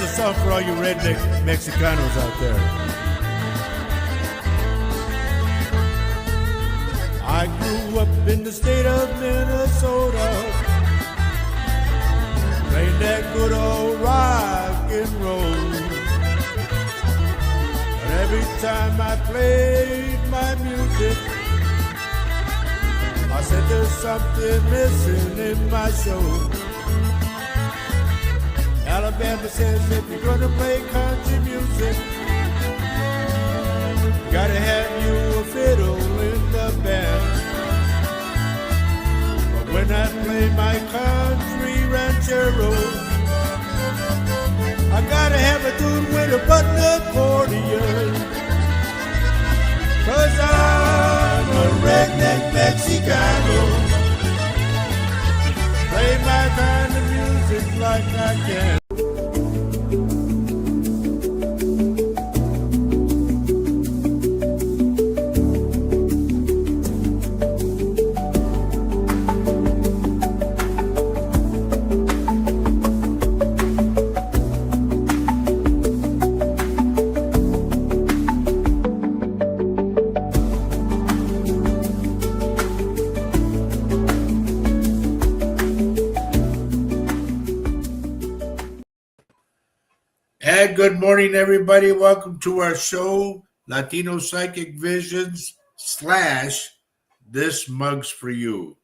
a song for all you redneck Mexicanos out there. I grew up in the state of Minnesota, playing that good old rock and roll. And every time I played my music, I said there's something missing in my show. Alabama says if you're gonna play country music, you gotta have you a fiddle in the band. But when I play my country ranchero, I gotta have a dude with a button accordion. 'Cause I'm a redneck Mexicano, play my kind of music like I can. And good morning, everybody. Welcome to our show, Latino Psychic Visions / This Mug's for You.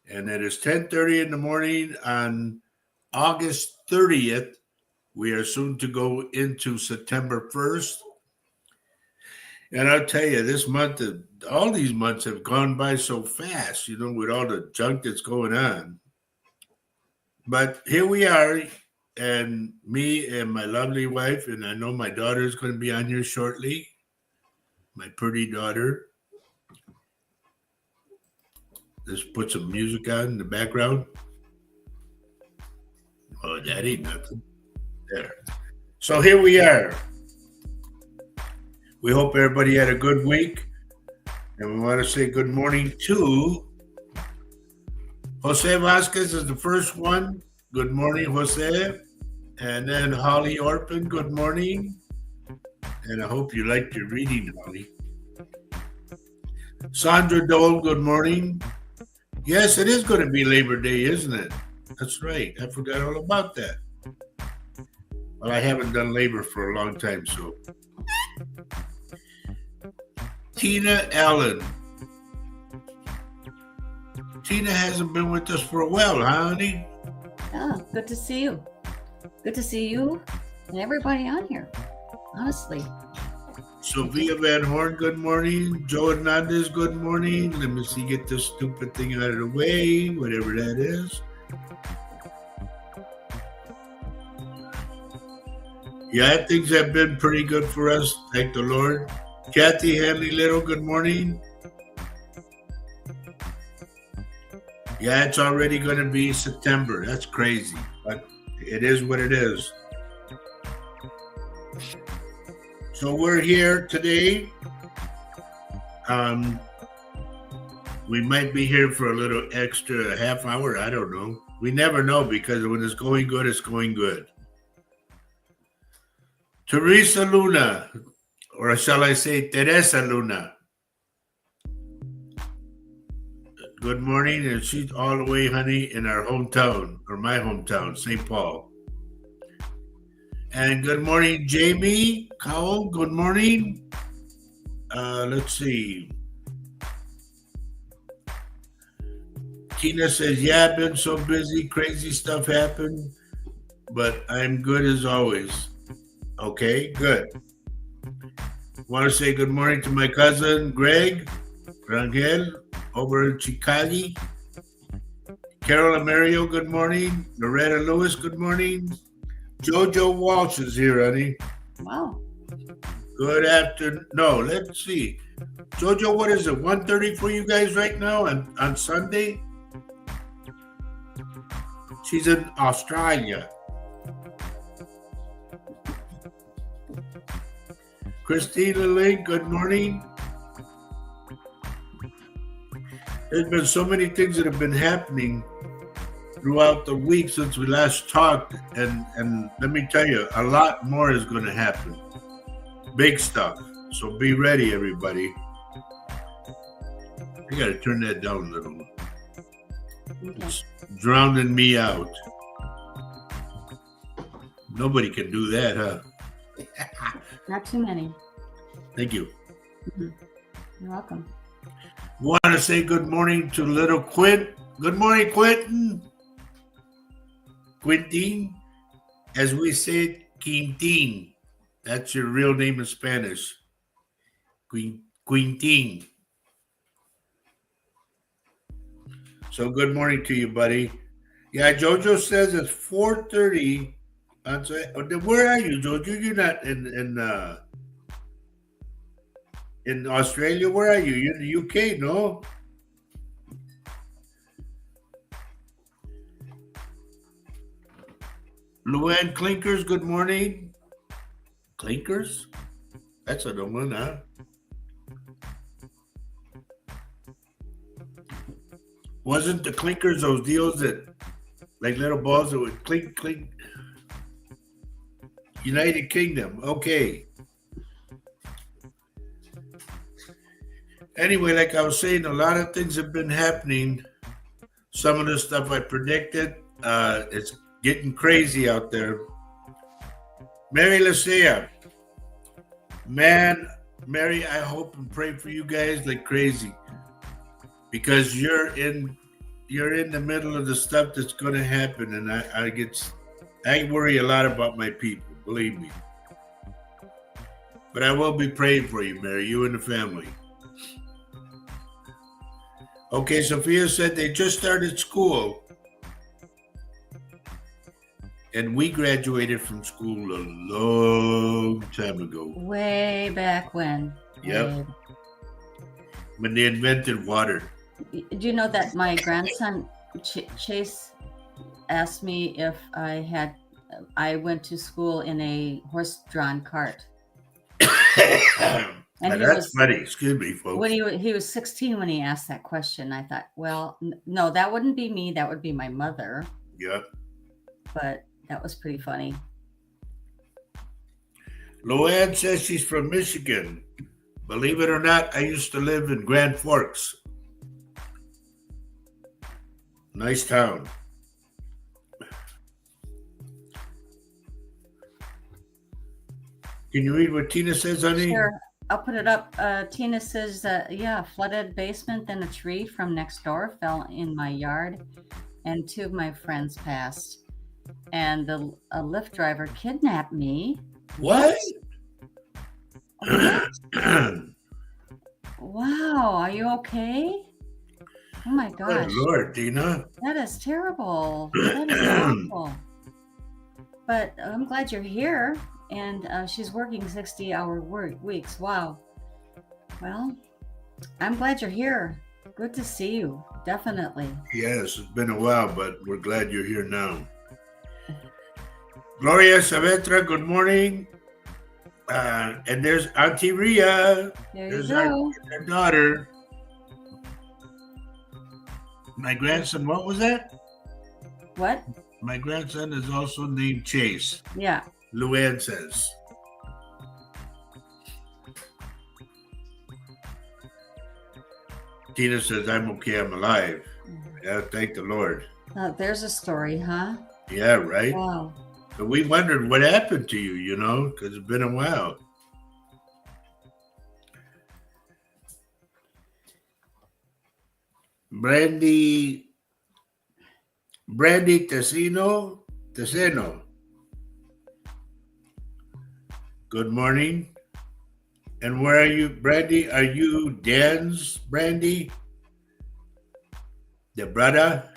And it is 10:30 in the morning on August 30th. We are soon to go into September 1st. And I'll tell you, this month, all these months have gone by so fast, with all the junk that's going on. But here we are. And me and my lovely wife, and I know my daughter is going to be on here shortly, my pretty daughter. Let's put some music on in the background. Oh, that ain't nothing. There. So here we are. We hope everybody had a good week. And we want to say good morning to Jose Vasquez is the first one. Good morning, Jose. And then Holly Orpin, good morning. And I hope you liked your reading, Holly. Sandra Dole, good morning. Yes, it is going to be Labor Day, isn't it? That's right. I forgot all about that. Well, I haven't done labor for a long time, so. Tina Allen. Tina hasn't been with us for a while, huh, honey? Yeah, good to see you. Good to see you and everybody on here, honestly. Sophia Van Horn, good morning. Joe Hernandez, good morning. Let me see, get this stupid thing out of the way, whatever that is. Yeah, things have been pretty good for us, thank the Lord. Kathy Hanley Little, good morning. Yeah, it's already going to be September. That's crazy, but it is what it is. So we're here today. We might be here for a little extra half hour. I don't know. We never know because when it's going good, it's going good. Teresa Luna, or shall I say Teresa Luna. Good morning, and she's all the way, honey, in our hometown, or my hometown, St. Paul. And good morning, Jamie Cowell. Good morning. Let's see. Tina says, yeah, I've been so busy, crazy stuff happened, but I'm good as always. Okay, good. Want to say good morning to my cousin, Greg Rangel, over in Chicago. Carol Amario, good morning. Loretta Lewis, good morning. Jojo Walsh is here, honey. Wow. Good afternoon. No, let's see. Jojo, what is it, 1:30 for you guys right now on Sunday? She's in Australia. Christina Link, good morning. There's been so many things that have been happening throughout the week since we last talked, and let me tell you, a lot more is going to happen. Big stuff. So be ready, everybody. I got to turn that down a little. Okay. It's drowning me out. Nobody can do that, huh? Not too many. Thank you. Mhm. You're welcome. Want to say good morning to little Quint. Good morning, Quentin. Quintin, as we say, Quintin. That's your real name in Spanish. Quintin. So good morning to you, buddy. Yeah, Jojo says it's 4:30. Where are you, Jojo? You're not in Australia. Where are you? You're in the UK, no? Luann Clinkers, good morning. Clinkers? That's a new one, huh? Wasn't the clinkers those deals that, like little balls that would clink, clink? United Kingdom, okay. Anyway, like I was saying, a lot of things have been happening. Some of the stuff I predicted, it's getting crazy out there. Mary Lucia, man, Mary, I hope and pray for you guys like crazy because you're in the middle of the stuff that's going to happen, and I worry a lot about my people, believe me. But I will be praying for you, Mary, you and the family. Okay, Sophia said they just started school. And we graduated from school a long time ago. Way back when. Yep. When they invented water. Do you know that my grandson Chase asked me if I went to school in a horse-drawn cart. And that's funny. Excuse me, folks. When he was 16 when he asked that question, I thought, well, no, that wouldn't be me. That would be my mother. Yep. But that was pretty funny. Luann says she's from Michigan. Believe it or not, I used to live in Grand Forks. Nice town. Can you read what Tina says, honey? Sure. I'll put it up. Tina says, flooded basement, then a tree from next door fell in my yard, and 2 of my friends passed. And a Lyft driver kidnapped me. What? Wow, are you okay? Oh my gosh. Good Lord, Tina. That is terrible. That is awful. But I'm glad you're here. And she's working 60-hour weeks. Wow. Well, I'm glad you're here. Good to see you. Definitely. Yes, it's been a while, but we're glad you're here now. Gloria Saavedra, good morning. And there's Auntie Ria. There's our daughter. My grandson, what was that? What? My grandson is also named Chase. Yeah. Luann says. Tina says, I'm okay, I'm alive. Yeah, thank the Lord. There's a story, huh? Yeah, right? Wow. But we wondered what happened to you, because it's been a while. Brandy Tessino. Good morning. And where are you, Brandy? Are you Dan's Brandy? The brother?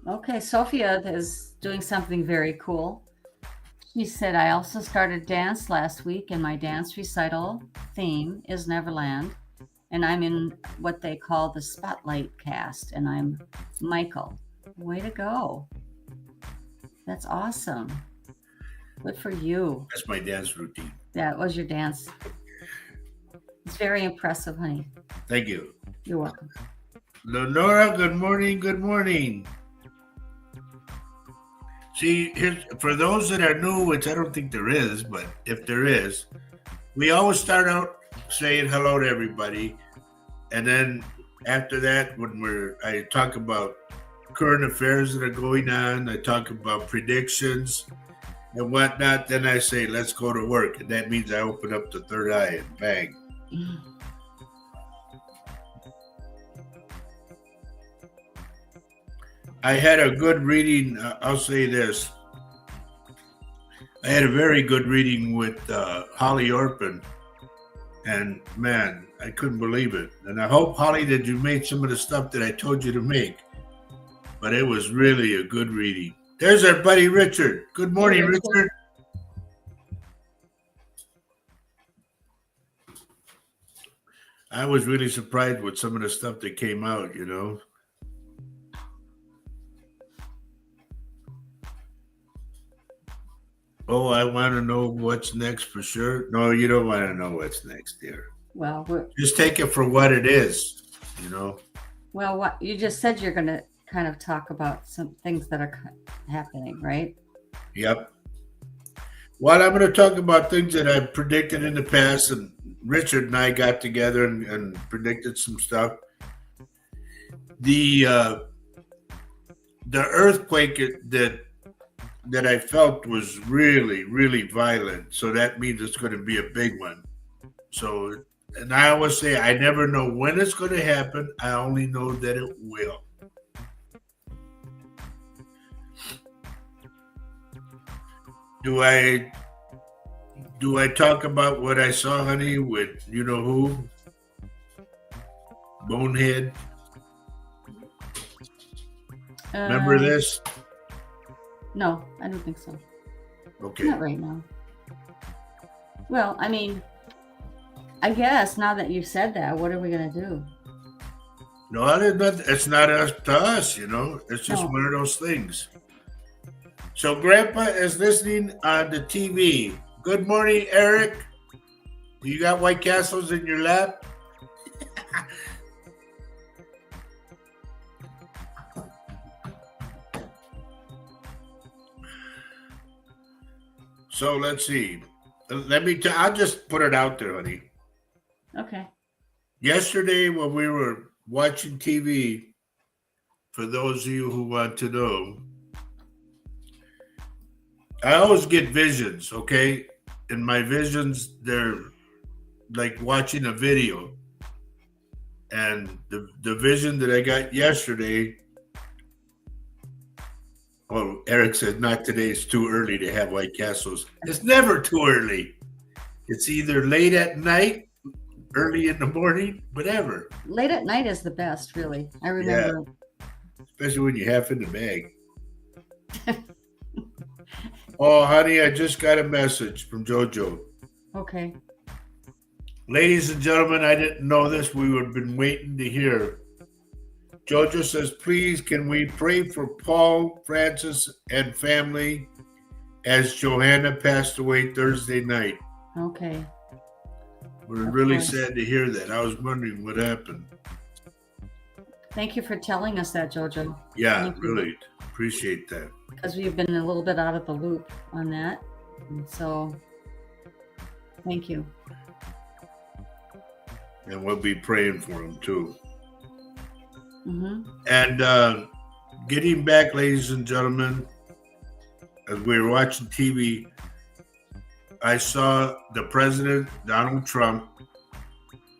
Okay, Sophia is doing something very cool. She said, I also started dance last week, and my dance recital theme is Neverland. And I'm in what they call the Spotlight cast, and I'm Michael. Way to go. That's awesome. Good for you. That's my dance routine. That was your dance. It's very impressive, honey. Thank you. You're welcome. Lenora, good morning. Good morning. See, here's, for those that are new, which I don't think there is, but if there is, we always start out saying hello to everybody, and then after that, I talk about current affairs that are going on, I talk about predictions and whatnot. Then I say, let's go to work, and that means I open up the third eye and bang. I had a good reading. I'll say this. I had a very good reading with Holly Orpin, and man, I couldn't believe it. And I hope, Holly, that you made some of the stuff that I told you to make. But it was really a good reading. There's our buddy Richard. Good morning, Hey, Richard. I was really surprised with some of the stuff that came out, you know. Oh, I want to know what's next for sure. No, you don't want to know what's next, dear. Well, Just take it for what it is, you know. well, what you just said, you're going to kind of talk about some things that are happening, right? Yep. Well, I'm going to talk about things that I've predicted in the past, and Richard and I got together and predicted some stuff. The earthquake that I felt was really, really violent. So that means it's going to be a big one. So, and I always say, I never know when it's going to happen. I only know that it will. Do I talk about what I saw, honey, with you know who? Bonehead. Remember this? No, I don't think so. Okay. Not right now. Well, I mean, I guess now that you've said that, what are we going to do? No, it's not up to us, you know. It's just one of those things. So Grandpa is listening on the TV. Good morning, Eric. You got White Castles in your lap? So let's see. I'll just put it out there, honey. Okay. Yesterday when we were watching TV, for those of you who want to know, I always get visions, okay? And my visions, they're like watching a video. And the vision that I got yesterday, well, Eric said, not today, it's too early to have White Castles. It's never too early. It's either late at night, early in the morning, whatever. Late at night is the best, really. I remember. Yeah. Especially when you're half in the bag. Oh, honey, I just got a message from JoJo. Okay. Ladies and gentlemen, I didn't know this. We have been waiting to hear. JoJo says, please, can we pray for Paul, Francis, and family as Johanna passed away Thursday night? Okay. We're really sad to hear that. I was wondering what happened. Thank you for telling us that, JoJo. Yeah, really appreciate that. Because we've been a little bit out of the loop on that. And so, thank you. And we'll be praying for him too. Mm-hmm. And getting back, ladies and gentlemen, as we were watching TV, I saw the president, Donald Trump,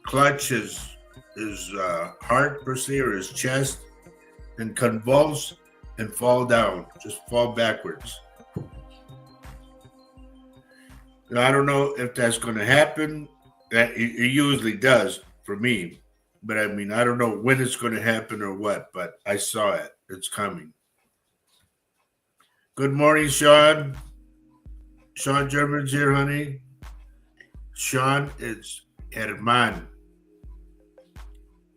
clutch his heart per se, or his chest, and convulse and fall down, just fall backwards. Now, I don't know if that's going to happen. That it usually does for me, but I mean, I don't know when it's going to happen or what, but I saw it. It's coming. Good morning, Sean. Sean German's here, honey. Sean is Herman.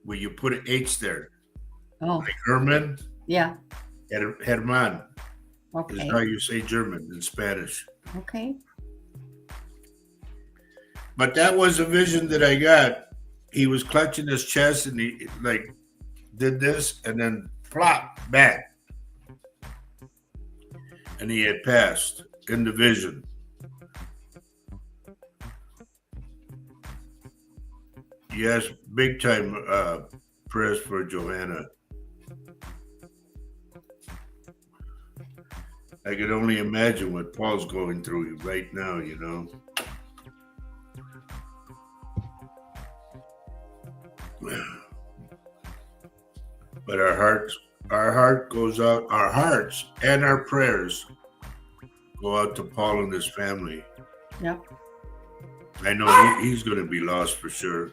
Where you put an H there. Oh. Like Herman. Yeah. Herman. Okay. Is how you say German in Spanish. Okay. But that was a vision that I got. He was clutching his chest and he like did this and then plop back and he had passed in the vision. Yes, big time prayers for Johanna. I could only imagine what Paul's going through right now, you know. But our heart goes out, our hearts and our prayers go out to Paul and his family. Yep. I know he's going to be lost for sure.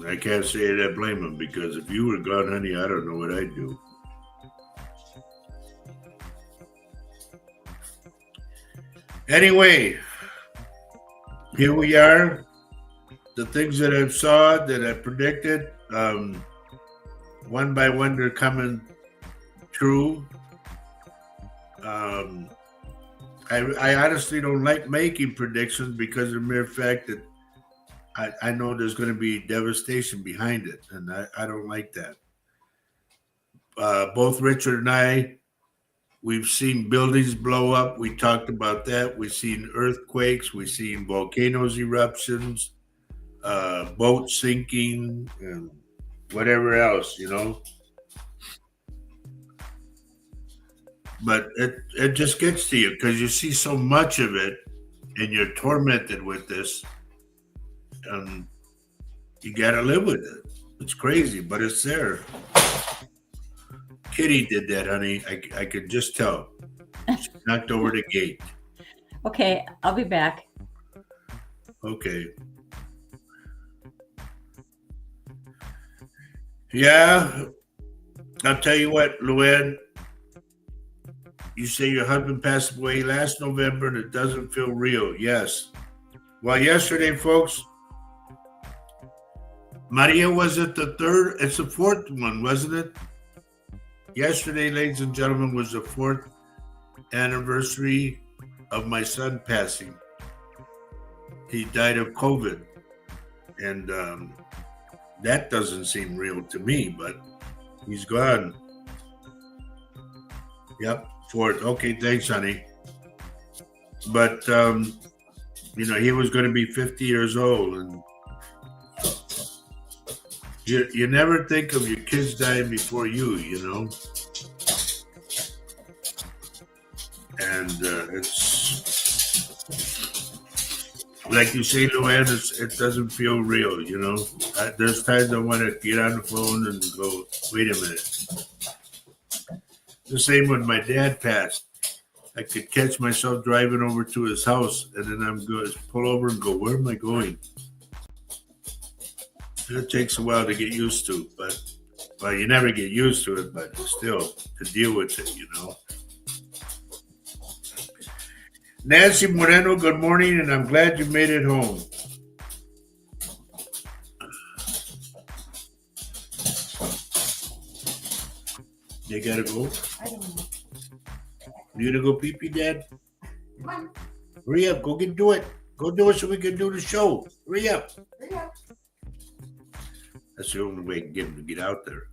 I can't say that I blame him because if you were gone, honey, I don't know what I'd do. Anyway, here we are. The things that I've saw, that I predicted, one by one, they're coming true. I honestly don't like making predictions because of the mere fact that I know there's going to be devastation behind it, and I don't like that. Both Richard and I, we've seen buildings blow up. We talked about that. We've seen earthquakes. We've seen volcanoes eruptions, boats sinking, and whatever else, you know. But it just gets to you because you see so much of it and you're tormented with this. And you got to live with it. It's crazy, but it's there. Kitty did that, honey. I could just tell. She knocked over the gate. Okay, I'll be back. Okay. Yeah, I'll tell you what, Luann. You say your husband passed away last November and it doesn't feel real. Yes. Well, yesterday, folks, Maria, was it the third? It's the fourth one, wasn't it? Yesterday, ladies and gentlemen, was the fourth anniversary of my son passing. He died of COVID. And that doesn't seem real to me, but he's gone. Yep, fourth. Okay, thanks, honey. But, he was going to be 50 years old. And you never think of your kids dying before you, you know. And it's like you say, Luann, it doesn't feel real, you know. There's times I want to get on the phone and go, wait a minute. The same when my dad passed. I could catch myself driving over to his house, and then I'm going to pull over and go, where am I going? It takes a while to get used to, but well, you never get used to it, but still to deal with it, you know. Nancy Moreno, good morning, and I'm glad you made it home. You gotta go? I don't know. You gonna go pee pee, Dad? Come on, Hurry up, go do it. Go do it so we can do the show. Hurry up. hurry up. That's the only way to get him to get out there.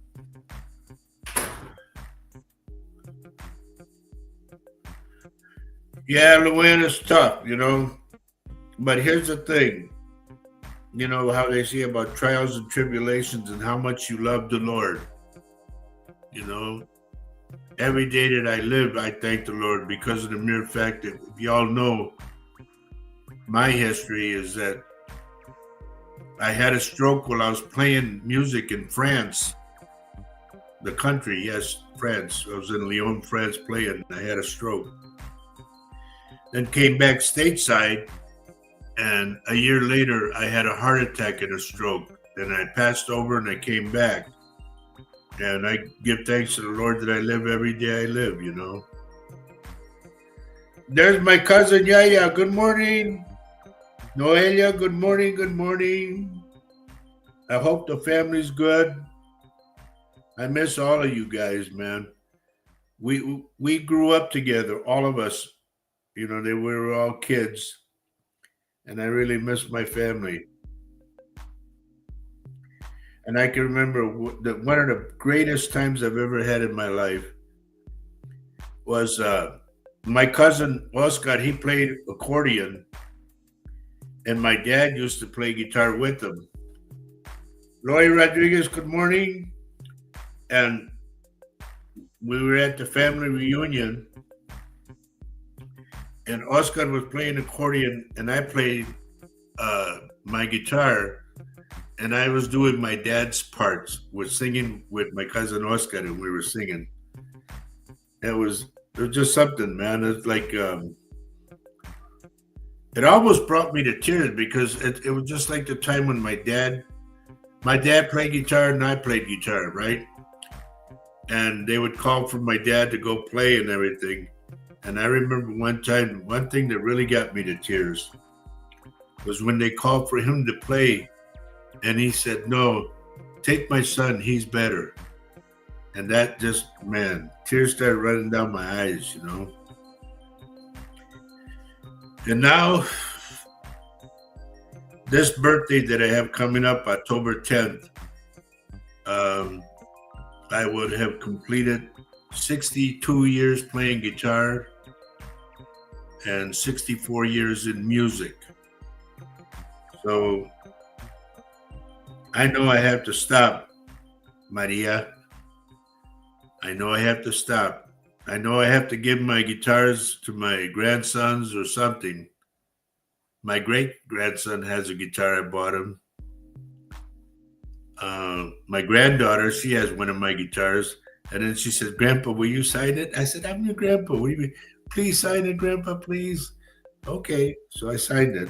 Yeah, Luann, it's tough, you know. But here's the thing. You know how they say about trials and tribulations and how much you love the Lord. You know, every day that I live, I thank the Lord because of the mere fact that if y'all know, my history is that I had a stroke while I was playing music in France. The country, yes, France. I was in Lyon, France playing. I had a stroke. Then came back stateside, and a year later, I had a heart attack and a stroke. Then I passed over and I came back. And I give thanks to the Lord that I live every day I live, you know. There's my cousin Yaya. Good morning. Noelia, good morning, good morning. I hope the family's good. I miss all of you guys, man. We grew up together, all of us. You know, we were all kids. and I really miss my family. And I can remember that one of the greatest times I've ever had in my life was my cousin Oscar. He played accordion, and my dad used to play guitar with him. Roy Rodriguez, good morning. And we were at the family reunion, and Oscar was playing accordion, and I played my guitar, and I was doing my dad's parts with singing with my cousin Oscar, and we were singing. It was just something, man. It's like it almost brought me to tears because it was just like the time when my dad played guitar and I played guitar, right? And they would call for my dad to go play and everything. And I remember one time, one thing that really got me to tears was when they called for him to play, and he said, "No, take my son, he's better." And that just, man, tears started running down my eyes, you know. And now, this birthday that I have coming up, October 10th, um, I would have completed 62 years playing guitar and 64 years in music. So I know I have to stop, Maria. I know I have to stop. I know I have to give my guitars to my grandsons or something. My great grandson has a guitar I bought him. My granddaughter, she has one of my guitars. And then she said, "Grandpa, will you sign it?" I said, "I'm your grandpa. What do you mean? Please sign it, Grandpa, please." Okay. So I signed it.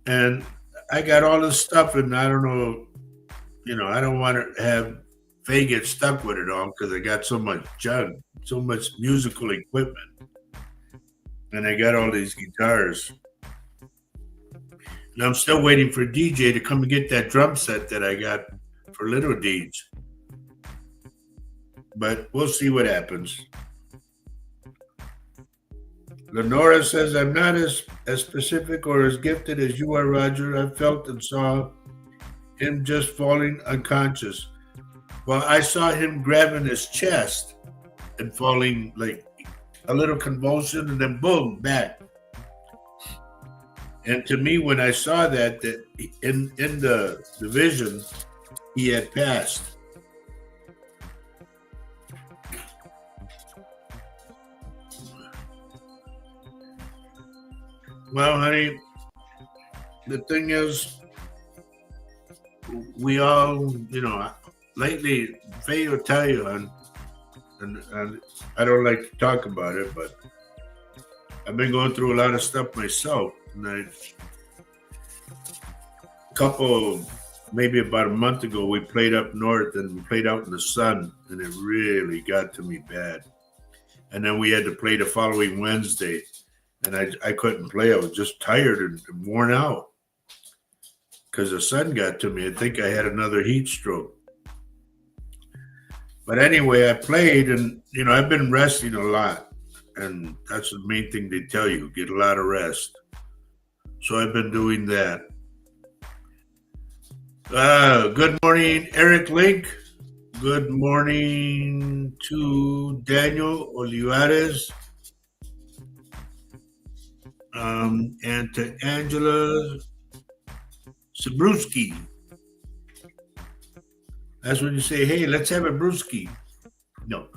And I got all this stuff, and I don't know, I don't want to have Faye get stuck with it all because I got so much junk, so much musical equipment. And I got all these guitars. And I'm still waiting for DJ to come and get that drum set that I got for Little Deeds. But we'll see what happens. Lenora says, "I'm not as specific or as gifted as you are, Roger. I felt and saw him just falling unconscious. Well, I saw him grabbing his chest and falling like a little convulsion and then boom, back. And to me, when I saw that in the vision, he had passed. Well, honey, the thing is, we all, lately, Faye will tell you, and I don't like to talk about it, but I've been going through a lot of stuff myself. And maybe about a month ago, we played up north and we played out in the sun, and it really got to me bad. And then we had to play the following Wednesday, and I couldn't play. I was just tired and worn out because the sun got to me. I think I had another heat stroke. But anyway, I played, and I've been resting a lot, and that's the main thing they tell you: get a lot of rest. So I've been doing that. Good morning, Eric Link. Good morning to Daniel Olivares, and to Angela Sabruski. That's when you say, "Hey, let's have a brewski." No.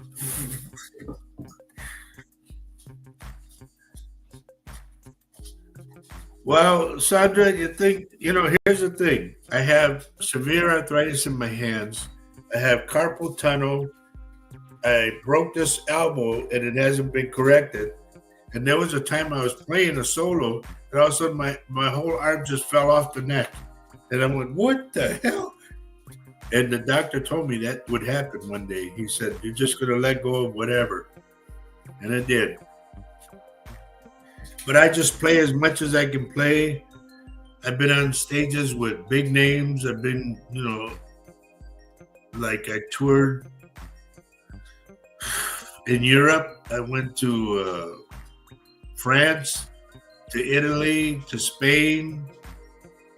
Well, Sandra, you think, here's the thing. I have severe arthritis in my hands. I have carpal tunnel. I broke this elbow and it hasn't been corrected. And there was a time I was playing a solo, and all of a sudden my whole arm just fell off the neck. And I went, "What the hell?" And the doctor told me that would happen one day. He said, "You're just going to let go of whatever." And I did. But I just play as much as I can play. I've been on stages with big names. I've been, like I toured in Europe. I went to France. to Italy, to Spain,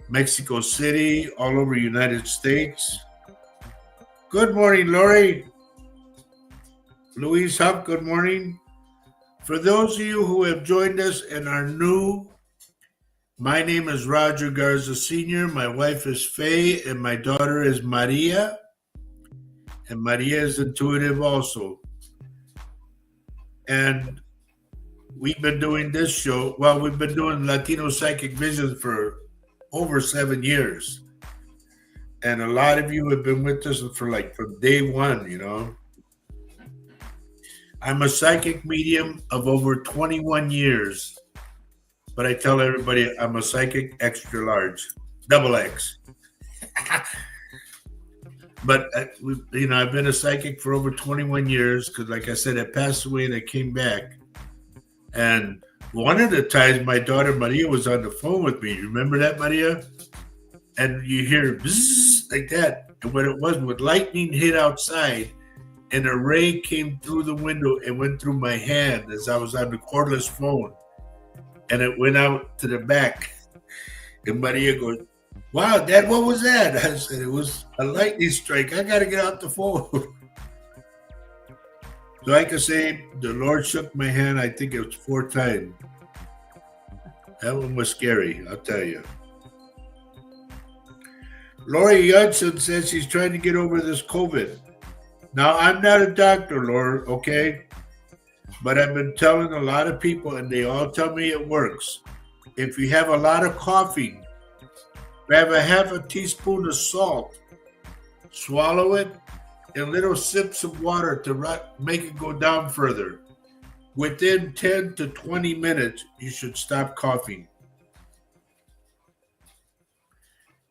Mexico City, all over the United States. Good morning, Lori. Louise Huff, good morning. For those of you who have joined us and are new, my name is Roger Garza Sr., my wife is Faye, and my daughter is Maria. And Maria is intuitive also. And we've been doing this show, we've been doing Latino Psychic Visions for over 7 years. And a lot of you have been with us from day one. I'm a psychic medium of over 21 years. But I tell everybody I'm a psychic extra large, double X. But I've been a psychic for over 21 years because, like I said, I passed away and I came back. And one of the times my daughter Maria was on the phone with me. You remember that, Maria? And you hear bzzz like that. And what it was, when lightning hit outside, and a ray came through the window and went through my hand as I was on the cordless phone. And it went out to the back. And Maria goes, "Wow, Dad, what was that?" I said, "It was a lightning strike. I got to get out the phone." So I can say the Lord shook my hand, I think it was 4 times. That one was scary, I'll tell you. Lori Judson says she's trying to get over this COVID. Now, I'm not a doctor, Laura, okay? But I've been telling a lot of people, and they all tell me it works. If you have a lot of coughing, grab a half a teaspoon of salt, swallow it, and little sips of water to make it go down further. Within 10 to 20 minutes, you should stop coughing.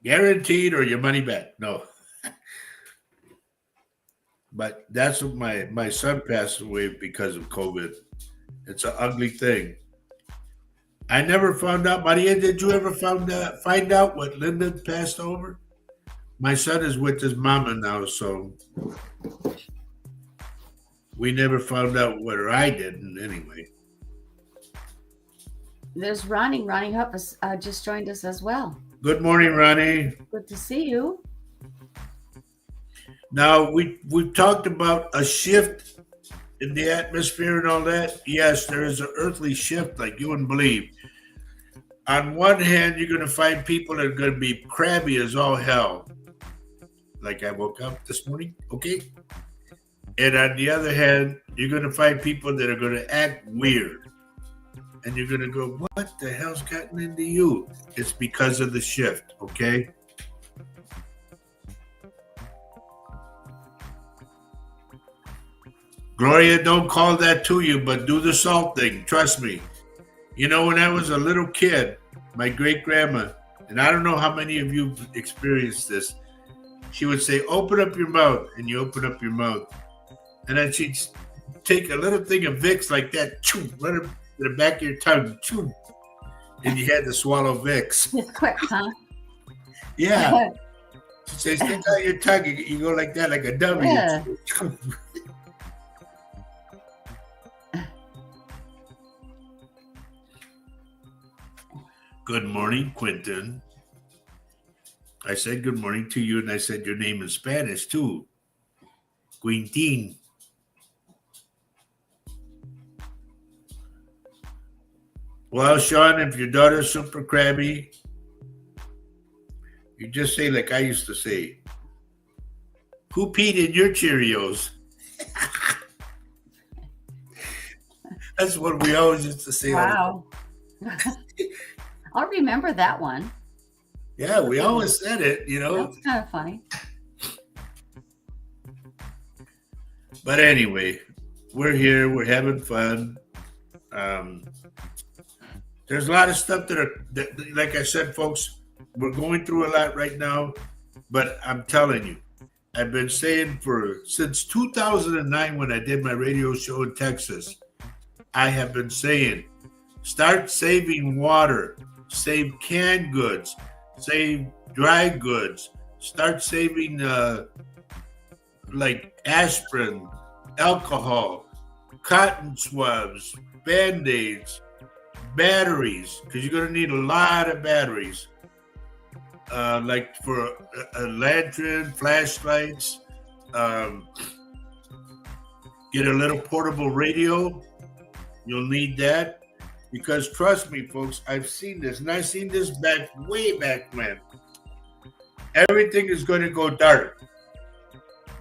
Guaranteed, or your money back. No. But that's what my son passed away because of COVID. It's an ugly thing. I never found out. Maria, did you ever find out what Linda passed over? My son is with his mama now, so we never found out what I didn't anyway. There's Ronnie. Ronnie Hupp has just joined us as well. Good morning, Ronnie. Good to see you. Now, we've talked about a shift in the atmosphere and all that. Yes, there is an earthly shift like you wouldn't believe. On one hand, you're going to find people that are going to be crabby as all hell. Like I woke up this morning, okay? And on the other hand, you're going to find people that are going to act weird. And you're going to go, what the hell's gotten into you? It's because of the shift, okay? Gloria, don't call that to you, but do the salt thing. Trust me. You know, when I was a little kid, my great-grandma, and I don't know how many of you experienced this, she would say, open up your mouth, and you open up your mouth. And then she'd take a little thing of Vicks like that, choo, right up to the back of your tongue, choo, and you had to swallow Vicks. It's quick, huh? Yeah. She'd say, stick out your tongue. You go like that, like a dummy. Yeah. Good morning, Quentin. I said good morning to you, and I said your name in Spanish, too. Quintin. Well, Sean, if your daughter's super crabby, you just say like I used to say, who peed in your Cheerios? That's what we always used to say. Wow. I'll remember that one. Yeah, we always said it, you know. That's kind of funny. But anyway, we're here. We're having fun. There's a lot of stuff that, like I said, folks, we're going through a lot right now. But I'm telling you, I've been saying since 2009 when I did my radio show in Texas, I have been saying, start saving water, save canned goods, save dry goods, start saving like aspirin, alcohol, cotton swabs, Band-Aids, batteries, because you're gonna need a lot of batteries. Like for a lantern, flashlights. Um, get a little portable radio. You'll need that because trust me, folks, I've seen this, and I've seen this back way back when. Everything is going to go dark.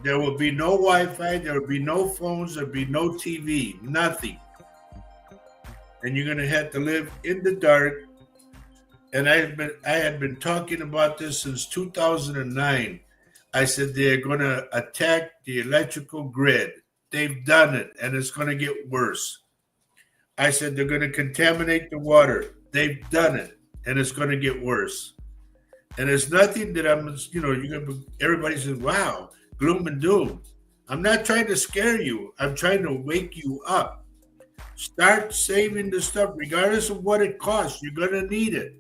There will be no Wi-Fi. There will be no phones. There will be no TV. Nothing. And you're going to have to live in the dark. And I had been talking about this since 2009. I said they're going to attack the electrical grid. They've done it, and it's going to get worse. I said they're going to contaminate the water. They've done it, and it's going to get worse. And it's nothing that everybody says, wow, gloom and doom. I'm not trying to scare you. I'm trying to wake you up. Start saving the stuff, regardless of what it costs. You're going to need it.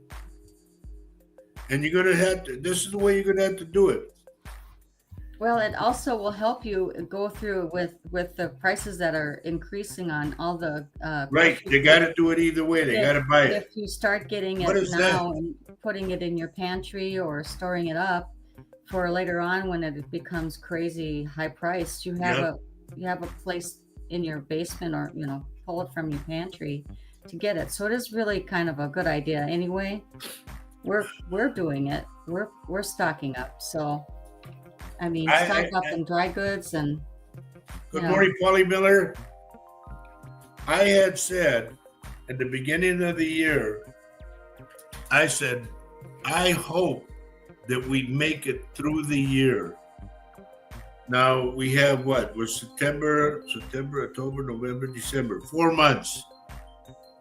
And you're going to have to, this is the way you're going to have to do it. Well, it also will help you go through with the prices that are increasing on all the right. They got to do it either way. They got to buy it. If you start getting it now and putting it in your pantry or storing it up for later on when it becomes crazy high priced, you have a place in your basement or pull it from your pantry to get it. So it is really kind of a good idea. Anyway, we're doing it. We're stocking up. So. I mean, stock up in dry goods and. Good morning, Paulie Miller. I had said at the beginning of the year, I said, I hope that we make it through the year. Now we have what? We're September, October, November, December. 4 months.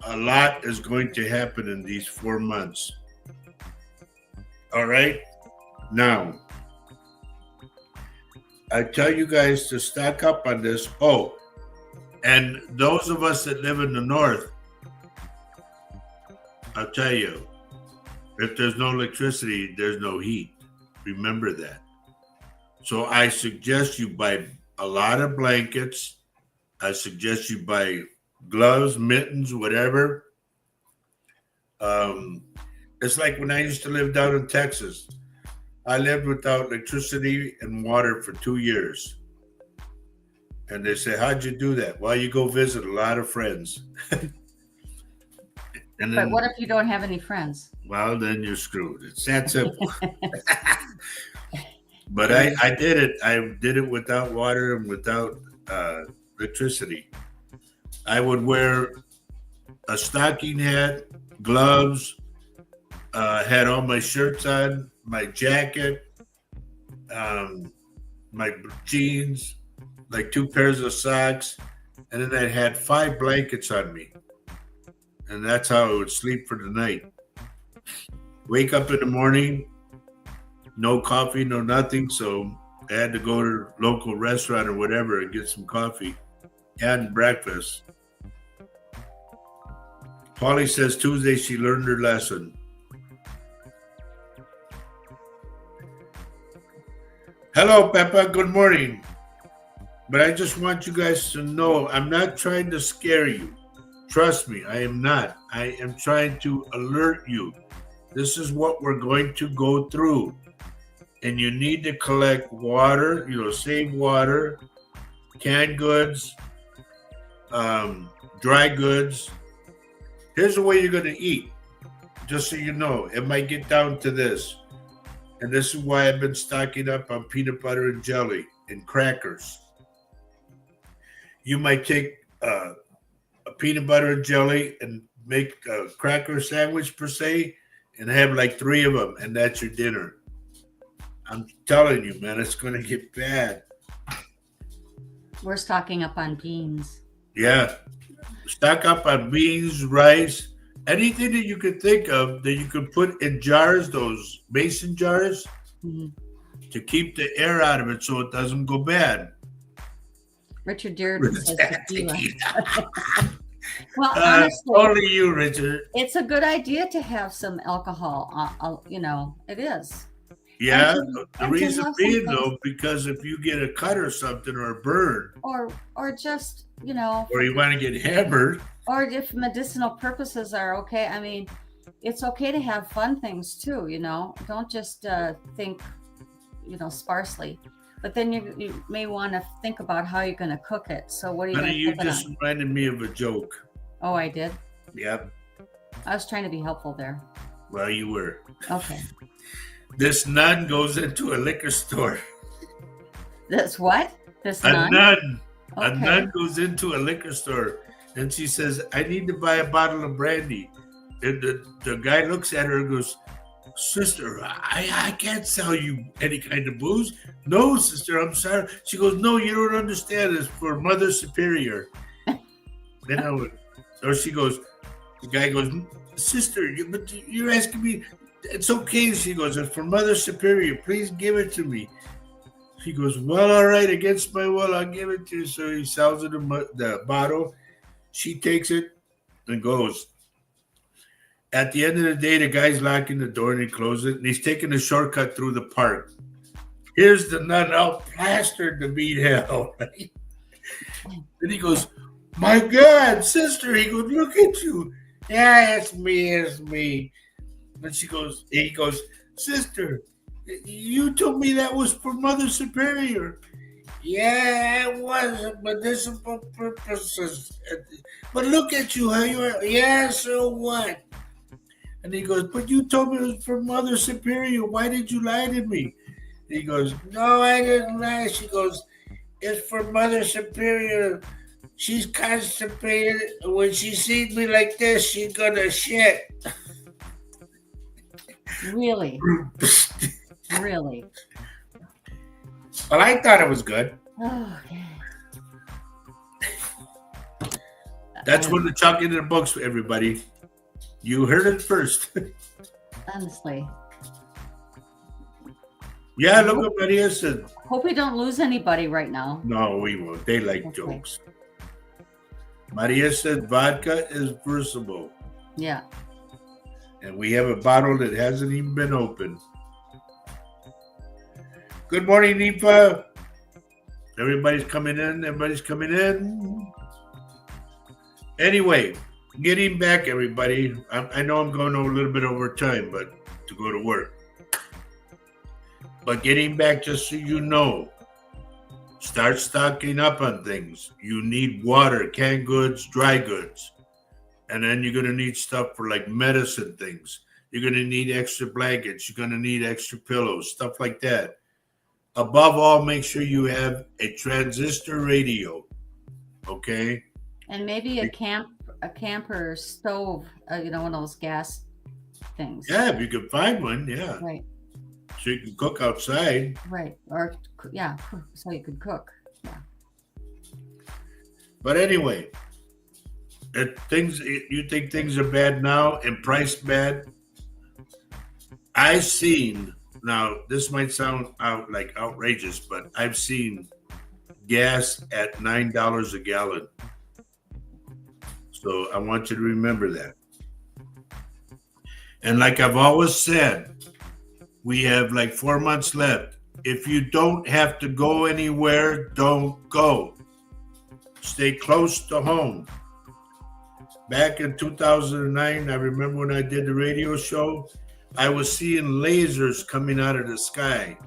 A lot is going to happen in these 4 months. All right? Now, I tell you guys to stock up on this. Oh, and those of us that live in the north, I'll tell you, if there's no electricity, there's no heat. Remember that. So I suggest you buy a lot of blankets. I suggest you buy gloves, mittens, whatever. It's like when I used to live down in Texas. I lived without electricity and water for 2 years. And they say, how'd you do that? Well, you go visit a lot of friends. But what if you don't have any friends? Well, then you're screwed. It's that simple. But I did it. I did it without water and without electricity. I would wear a stocking hat, gloves, had all my shirts on, my jacket, my jeans, like 2 pairs of socks, and then I had 5 blankets on me. And that's how I would sleep for the night. Wake up in the morning, no coffee, no nothing, so I had to go to a local restaurant or whatever and get some coffee and breakfast. Polly says Tuesday she learned her lesson. Hello, Peppa. Good morning. But I just want you guys to know I'm not trying to scare you. Trust me, I am not. I am trying to alert you. This is what we're going to go through. And you need to collect water, save water, canned goods, dry goods. Here's the way you're going to eat. Just so you know, it might get down to this. And this is why I've been stocking up on peanut butter and jelly and crackers. You might take a peanut butter and jelly and make a cracker sandwich per se and have like 3 of them, and that's your dinner. I'm telling you, man, it's going to get bad. We're stocking up on beans. Yeah. Stock up on beans, rice, anything that you could think of that you could put in jars, those mason jars, to keep the air out of it so it doesn't go bad. Richard Dearden says tequila. Well, honestly, only you, Richard. It's a good idea to have some alcohol. It is. Yeah, the reason being though, because if you get a cut or something or a burn, or just or you want to get hammered, Or if medicinal purposes are okay, I mean, it's okay to have fun things too, Don't just think, sparsely. But then you may want to think about how you're going to cook it. So what are you Honey, going to you cook it just on? reminded me of a joke. Oh, I did? Yep. I was trying to be helpful there. Well, you were. Okay. This nun goes into a liquor store. This what? This A nun? nun. A Okay. nun goes into a liquor store and she says, I need to buy a bottle of brandy. And the guy looks at her and goes, Sister, I can't sell you any kind of booze. No, sister, I'm sorry. She goes, No, you don't understand. It's for Mother Superior. Then I would, or she goes, the guy goes, Sister, but you're asking me. It's okay. She goes, It's for Mother Superior. Please give it to me. She goes, Well, all right, against my will, I'll give it to you. So he sells her the bottle. She takes it and goes. At the end of the day, the guy's locking the door and he closes it, and he's taking a shortcut through the park. Here's the nun out plastered to beat hell. Right? Then he goes, My God, sister. He goes, Look at you. Yeah, it's me, it's me. And he goes, Sister, you told me that was for Mother Superior. Yeah, it was medicinal purposes. But look at you, how you are. Yeah, so what? And he goes, But you told me it was for Mother Superior. Why did you lie to me? And he goes, No, I didn't lie. She goes, It's for Mother Superior. She's constipated. When she sees me like this, she's gonna shit. Really? Really? Well, I thought it was good. Oh, okay. That's when the chuck into the books for everybody. You heard it first. Honestly. Yeah, look what Maria said. Hope we don't lose anybody right now. No, we won't. They like Okay. jokes. Maria said vodka is versatile. Yeah. And we have a bottle that hasn't even been opened. Good morning, Nifa. Everybody's coming in. Everybody's coming in. Anyway, getting back, everybody. I know I'm going a little bit over time, but to go to work. But getting back, just so you know, start stocking up on things. You need water, canned goods, dry goods. And then you're going to need stuff for like medicine things. You're going to need extra blankets. You're going to need extra pillows, stuff like that. Above all, make sure you have a transistor radio. Okay? And maybe a camper stove, one of those gas things. Yeah, if you can find one, yeah. Right. So you can cook outside. Right. Or, yeah, so you could cook. Yeah. But anyway, you think things are bad now and price bad? I've seen, now this might sound outrageous, but I've seen gas at $9 a gallon. So I want you to remember that. And like I've always said, we have like 4 months left. If you don't have to go anywhere, don't go. Stay close to home. Back in 2009, I remember when I did the radio show, I was seeing lasers coming out of the sky.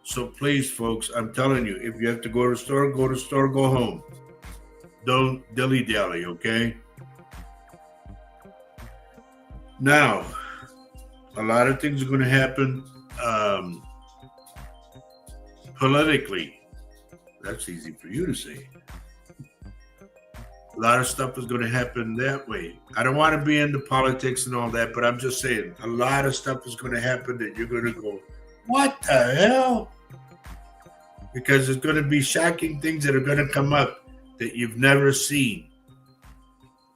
So please, folks, I'm telling you, if you have to go to the store, go home. Don't dilly-dally, okay? Now, a lot of things are going to happen politically. That's easy for you to say. A lot of stuff is going to happen that way. I don't want to be into politics and all that, but I'm just saying a lot of stuff is going to happen that you're going to go, what the hell? Because there's going to be shocking things that are going to come up that you've never seen.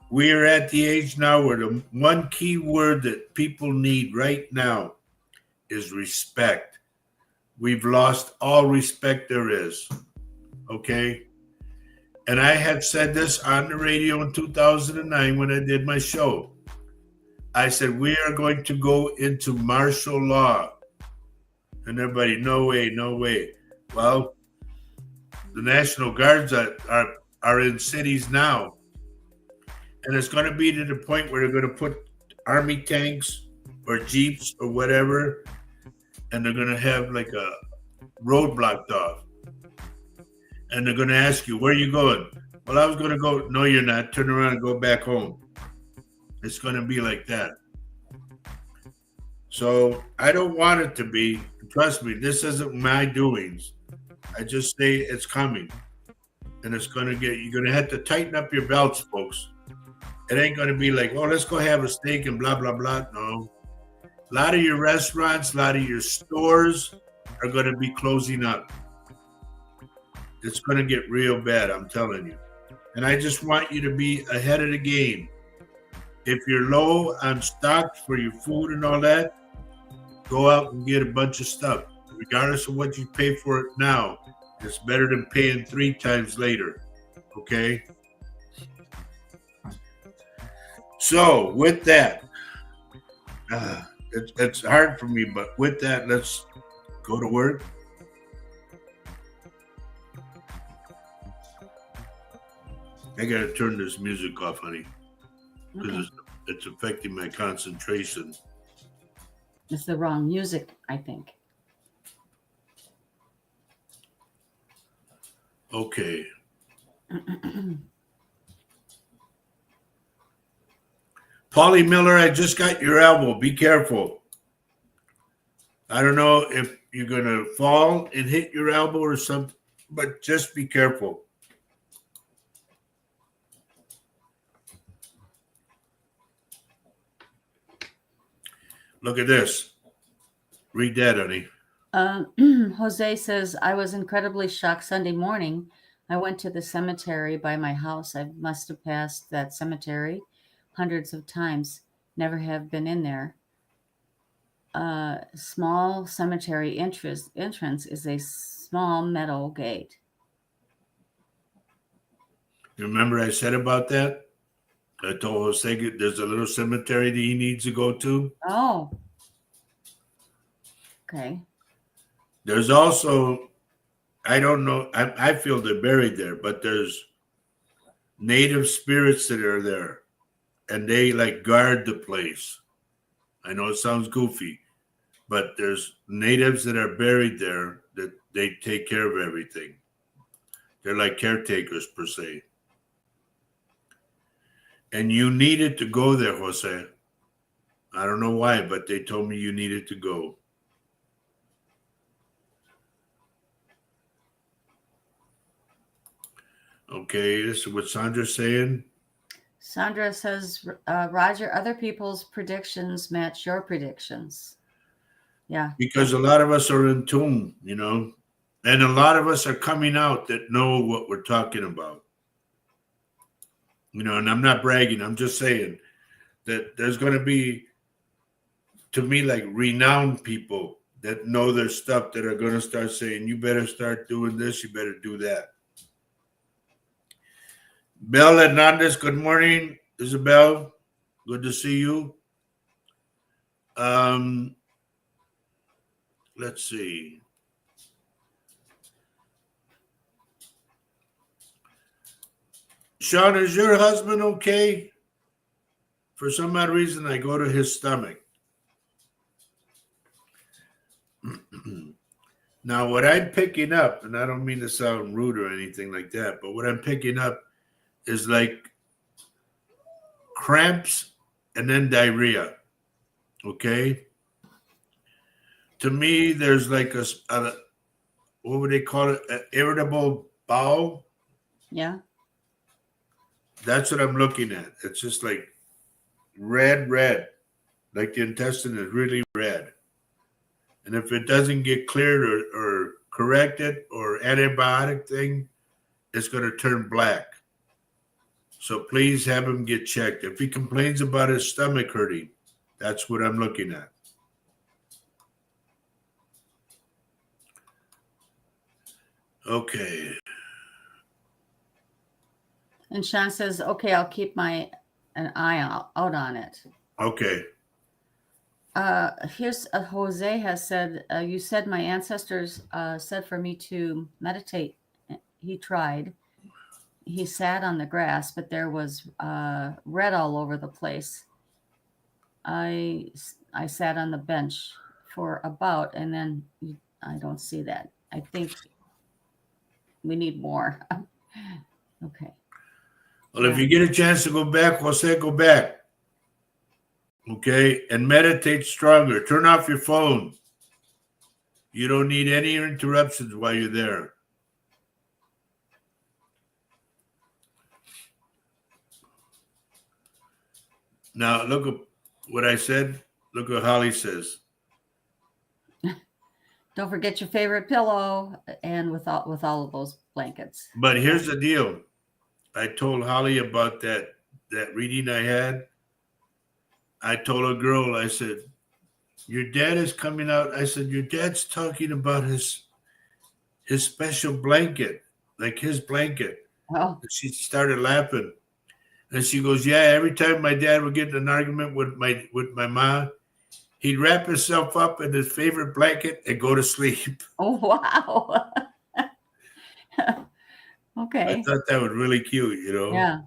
We are at the age now where the one key word that people need right now is respect. We've lost all respect there is. Okay? And I had said this on the radio in 2009 when I did my show. I said, we are going to go into martial law. And everybody, no way, no way. Well, the National Guards are in cities now. and it's going to be to the point where they're going to put army tanks or jeeps or whatever, and they're going to have like a road blocked off, and they're going to ask you, "Where are you going?" Well, I was going to go. No, you're not. Turn around and go back home. It's going to be like that. So I don't want it to be. Trust me, this isn't my doings. I just say it's coming, and it's going to get. You're going to have to tighten up your belts, folks. It ain't going to be like, oh, let's go have a steak and blah blah blah. No, a lot of your restaurants, a lot of your stores are going to be closing up. It's going to get real bad. I'm telling you. And I just want you to be ahead of the game. If you're low on stocks for your food and all that, go out and get a bunch of stuff. Regardless of what you pay for it now, it's better than paying 3 times later. Okay? So, with that, it's hard for me, but with that, let's go to work. I got to turn this music off, honey, because it's affecting my concentration. It's the wrong music, I think. Okay. Polly Miller, I just got your elbow. Be careful. I don't know if you're going to fall and hit your elbow or something, but just be careful. Look at this. Read that, honey. Jose says, I was incredibly shocked Sunday morning. I went to the cemetery by my house. I must have passed that cemetery hundreds of times. Never have been in there. Small cemetery entrance is a small metal gate. You remember I said about that? I told Jose there's a little cemetery that he needs to go to. Oh. Okay. There's also, I don't know, I feel they're buried there, but there's native spirits that are there, and they like guard the place. I know it sounds goofy, but there's natives that are buried there that they take care of everything. They're like caretakers per se. And you needed to go there, Jose. I don't know why, but they told me you needed to go. Okay, this is what Sandra's saying. Sandra says, Roger, other people's predictions match your predictions. Yeah. Because a lot of us are in tune, you know, and a lot of us are coming out that know what we're talking about. You know, and I'm not bragging, I'm just saying that there's going to be, to me, like renowned people that know their stuff that are going to start saying, you better start doing this, you better do that. Bel Hernandez, good morning. Isabel, good to see you. Let's see. Sean, is your husband okay? For some odd reason, I go to his stomach. Now, what I'm picking up, and I don't mean to sound rude or anything like that, but what I'm picking up is like cramps and then diarrhea. Okay? To me, there's like a what would they call it? An irritable bowel. Yeah. That's what I'm looking at. It's just like red. Like the intestine is really red. And if it doesn't get cleared or corrected or antibiotic thing, it's going to turn black. So please have him get checked. If he complains about his stomach hurting, that's what I'm looking at. Okay. And Sean says, okay, I'll keep an eye out on it. Okay. Here's Jose has said, you said my ancestors said for me to meditate. He tried. he sat on the grass, but there was red all over the place. I sat on the bench for about, and then I don't see that. I think we need more. Okay. Well, if Yeah. you get a chance to go back, Jose, go back. Okay, and meditate stronger. Turn off your phone. You don't need any interruptions while you're there. Now, look at what I said. Look what Holly says. Don't forget your favorite pillow, and with all of those blankets. But here's the deal. I told Holly about that reading I had. I told a girl, I said, your dad is coming out. I said, your dad's talking about his special blanket, like his blanket. Oh, And she started laughing. And she goes, yeah, every time my dad would get in an argument with my mom, he'd wrap himself up in his favorite blanket and go to sleep. oh wow. I Okay. thought that was really cute, Yeah.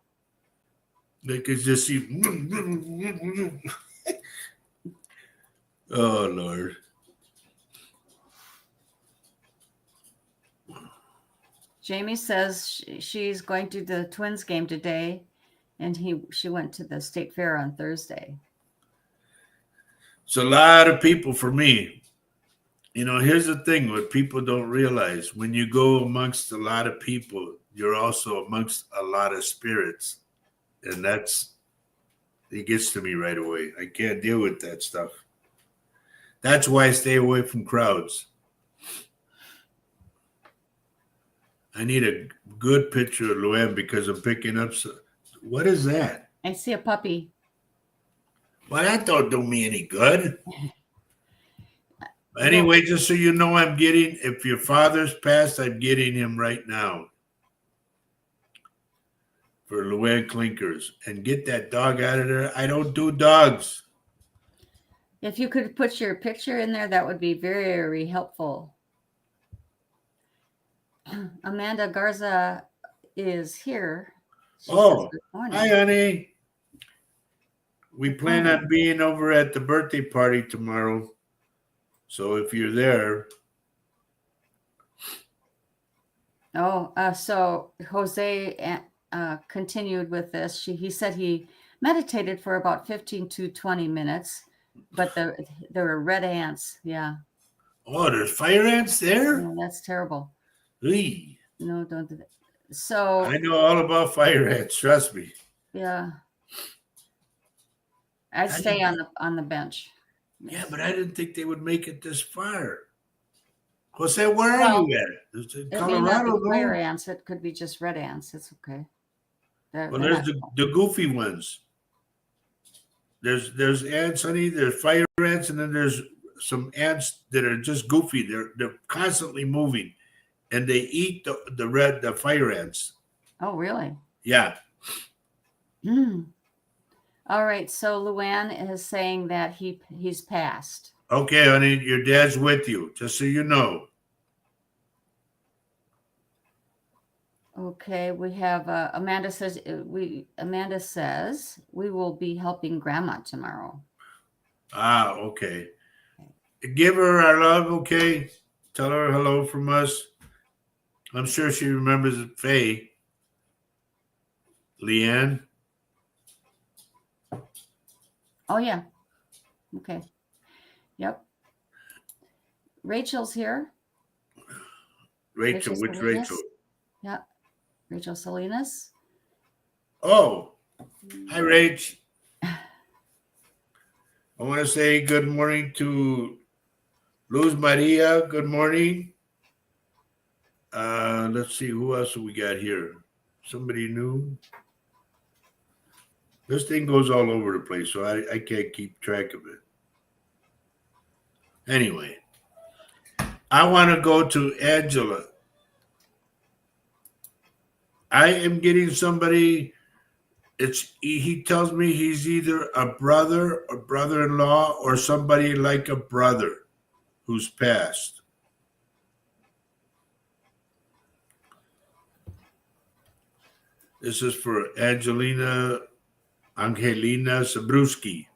They could just see. Oh, Lord. Jamie says she's going to the Twins game today, and she went to the state fair on Thursday. It's a lot of people for me. Here's the thing what people don't realize. When you go amongst a lot of people, you're also amongst a lot of spirits. And it gets to me right away. I can't deal with that stuff. That's why I stay away from crowds. I need a good picture of Luann because I'm picking up. What is that? I see a puppy. Well, that don't do me any good. Anyway, just so you know, if your father's passed, I'm getting him right now for Luann Clinkers. And get that dog out of there. I don't do dogs. If you could put your picture in there, that would be very helpful. Amanda Garza is here. She says, good morning. Hi, honey. We plan on being over at the birthday party tomorrow. So if you're there. So Jose continued with this. He said he meditated for about 15 to 20 minutes, but there were red ants. Yeah. Oh, there's fire ants there? No, that's terrible. Eee. No, don't do that. So I know all about fire ants. Trust me. Yeah. I'd stay on the bench. Yeah, but I didn't think they would make it this far. Jose, where are you at? It may not be fire ants. It could be just red ants. It's okay. Well, there's the goofy ones. There's ants, honey. There's fire ants, and then there's some ants that are just goofy. They're constantly moving, and they eat the fire ants. Oh, really? Yeah. All right. So Luann is saying that he's passed. Okay, honey, your dad's with you, just so you know. Okay, we have Amanda says we will be helping Grandma tomorrow. Okay. Give her our love, okay? Tell her hello from us. I'm sure she remembers Faye. Leanne. Oh, yeah. Okay. Yep. Rachel's here. Rachel, which Rachel? Yeah. Rachel Salinas. Oh, hi, Rach. I want to say good morning to Luz Maria. Good morning. Let's see, who else have we got here? Somebody new? This thing goes all over the place, so I can't keep track of it. Anyway, I want to go to Angela. I am getting somebody. He tells me he's either a brother, a brother-in-law, or somebody like a brother who's passed. This is for Angelina Zabruski.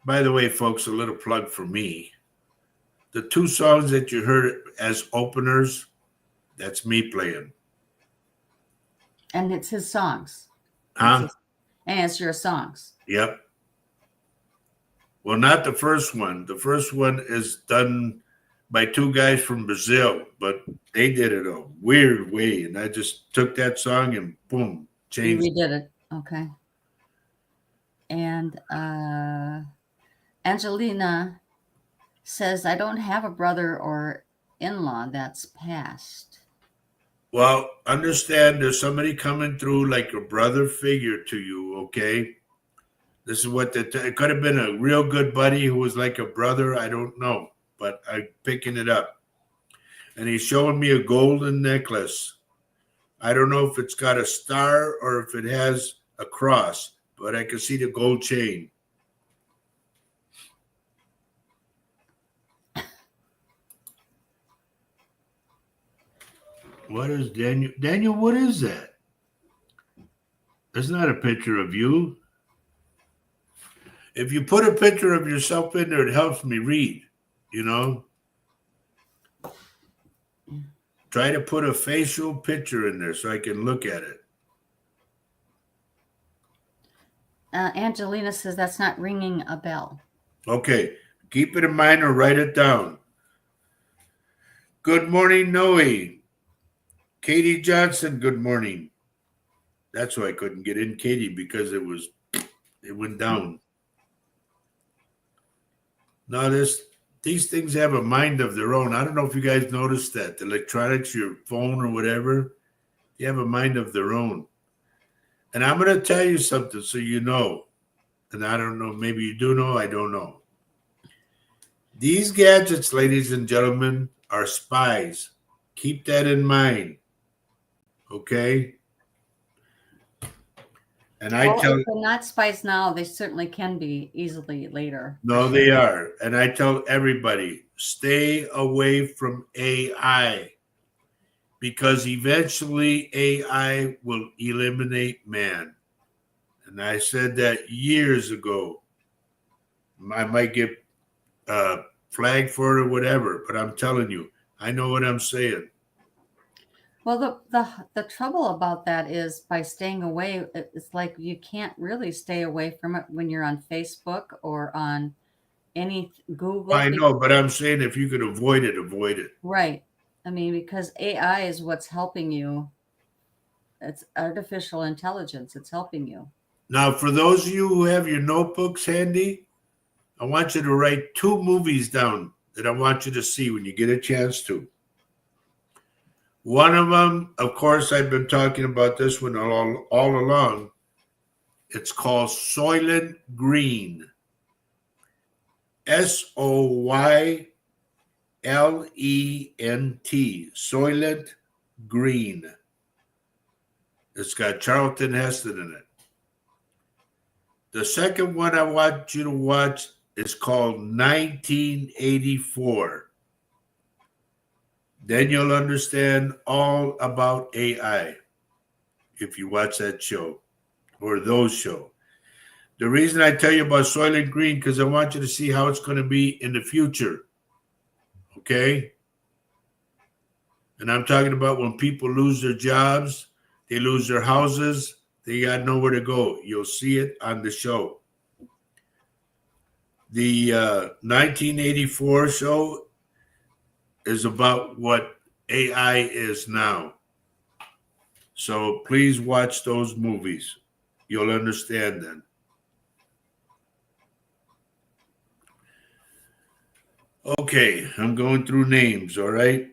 By the way, folks, a little plug for me. The two songs that you heard as openers, that's me playing. And it's his songs. Huh? And it's your songs. Yep. Well, not the first one. The first one is done by two guys from Brazil, but they did it a weird way. And I just took that song and boom, You changed. redid it. Okay. And Angelina says, I don't have a brother or in-law that's passed. Well, understand there's somebody coming through like a brother figure to you, okay? This is what it could have been a real good buddy who was like a brother. I don't know, but I'm picking it up. And he's showing me a golden necklace. I don't know if it's got a star or if it has a cross, but I can see the gold chain. What is Daniel? Daniel, what is that? That's not a picture of you. If you put a picture of yourself in there, it helps me read, you know? Try to put a facial picture in there so I can look at it. Angelina says that's not ringing a bell. Okay, keep it in mind or write it down. Good morning, Noe. Katie Johnson, good morning. That's why I couldn't get in, Katie, because it went down. Now these things have a mind of their own. I don't know if you guys noticed that. The electronics, your phone or whatever, they have a mind of their own. And I'm going to tell you something so you know. And I don't know, maybe you do know, I don't know. These gadgets, ladies and gentlemen, are spies. Keep that in mind. Okay? And I tell if they're not spies now, they certainly can be easily later. No, they are. And I tell everybody, stay away from AI because eventually AI will eliminate man. And I said that years ago. I might get flagged for it or whatever, but I'm telling you, I know what I'm saying. Well, the trouble about that is by staying away, it's like you can't really stay away from it when you're on Facebook or on any Google. I know, but I'm saying if you could avoid it, avoid it. Right. I mean, because AI is what's helping you. It's artificial intelligence. It's helping you. Now, for those of you who have your notebooks handy, I want you to write 2 movies down that I want you to see when you get a chance to. One of them, of course, I've been talking about this one all along. It's called Soylent Green. Soylent. Soylent Green. It's got Charlton Heston in it. The second one I want you to watch is called 1984. Then you'll understand all about AI if you watch that show or those shows. The reason I tell you about Soylent Green because I want you to see how it's going to be in the future. Okay? And I'm talking about when people lose their jobs, they lose their houses, they got nowhere to go. You'll see it on the show. The 1984 show is about what AI is now. So please watch those movies. You'll understand then. Okay, I'm going through names, all right?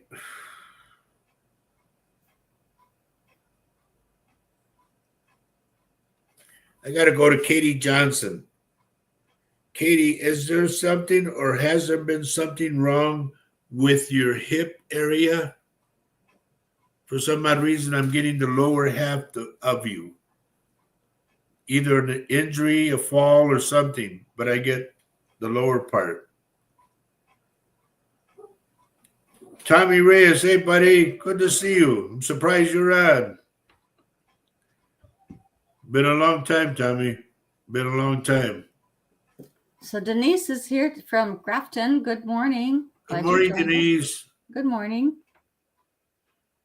I got to go to Katie Johnson. Katie, is there something or has there been something wrong with your hip area? For some odd reason, I'm getting the lower half of you. either an injury, a fall, or something, but I get the lower part. Tommy Reyes, hey buddy, good to see you. I'm surprised you're on. Been a long time, Tommy. Been a long time. So Denise is here from Grafton. Good morning. Good Glad morning, you joined us. Denise. Good morning.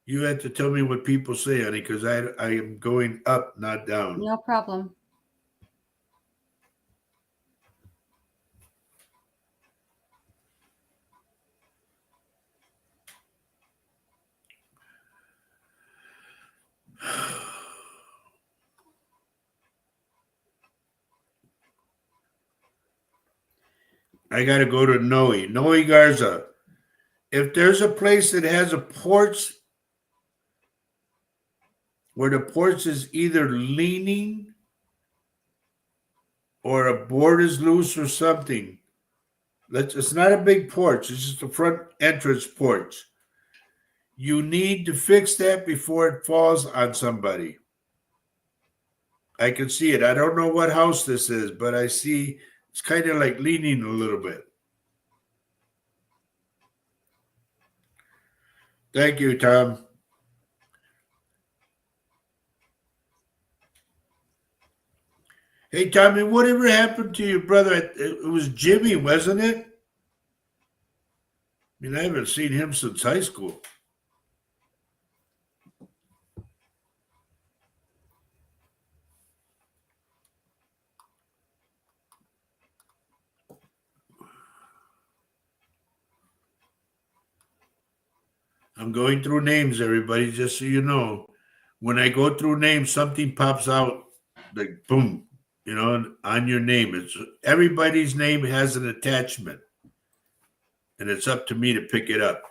You have to tell me what people say, honey, because I am going up, not down. No problem. I got to go to Noe Garza. If there's a place that has a porch where the porch is either leaning or a board is loose or something, it's not a big porch. It's just a front entrance porch. You need to fix that before it falls on somebody. I can see it. I don't know what house this is, but I see it's kind of like leaning a little bit. Thank you, Tom. Hey, Tommy, whatever happened to your brother? It was Jimmy, wasn't it? I mean, I haven't seen him since high school. I'm going through names, everybody, just so you know. When I go through names, something pops out like boom, on your name. It's everybody's name has an attachment, and it's up to me to pick it up.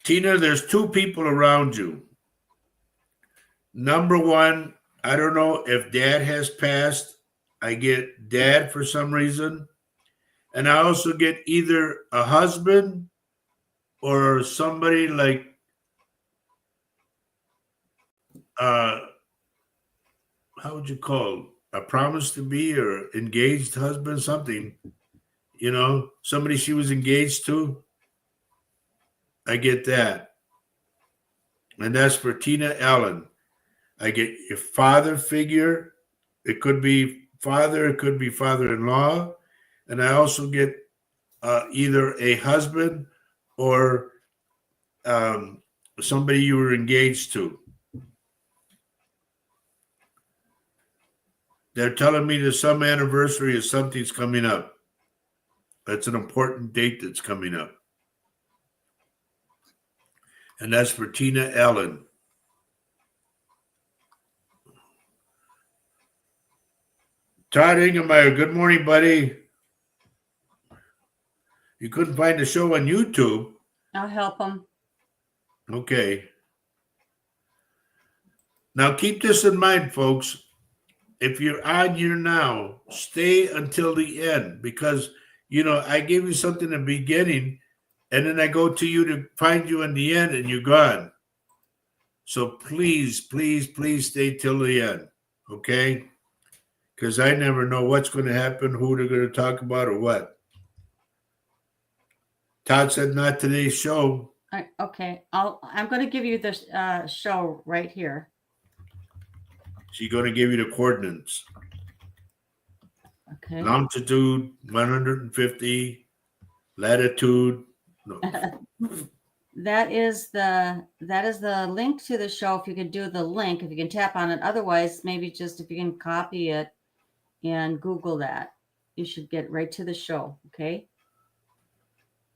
Tina, there's two people around you. Number one, I don't know if dad has passed. I get dad for some reason. And I also get either a husband or somebody like how would you call a promise to be or engaged husband, something, somebody she was engaged to. I get that. And that's for Tina Allen. I get your father figure. It could be father, it could be father-in-law. And I also get either a husband or somebody you were engaged to. They're telling me there's some anniversary or something's coming up. That's an important date that's coming up. And that's for Tina Allen. Todd Ingemeyer, good morning, buddy. You couldn't find the show on YouTube. I'll help him. Okay. Now keep this in mind, folks. If you're on here now, stay until the end because, I gave you something in the beginning and then I go to you to find you in the end and you're gone. So please, please, please stay till the end, okay? Because I never know what's going to happen, who they're going to talk about or what. Todd said not today's show. Okay, I'm going to give you the show right here. She's going to give you the coordinates. Okay. Longitude 150, latitude. No. That is the link to the show. If you can do the link, if you can tap on it. Otherwise, maybe just if you can copy it and Google that, you should get right to the show. Okay.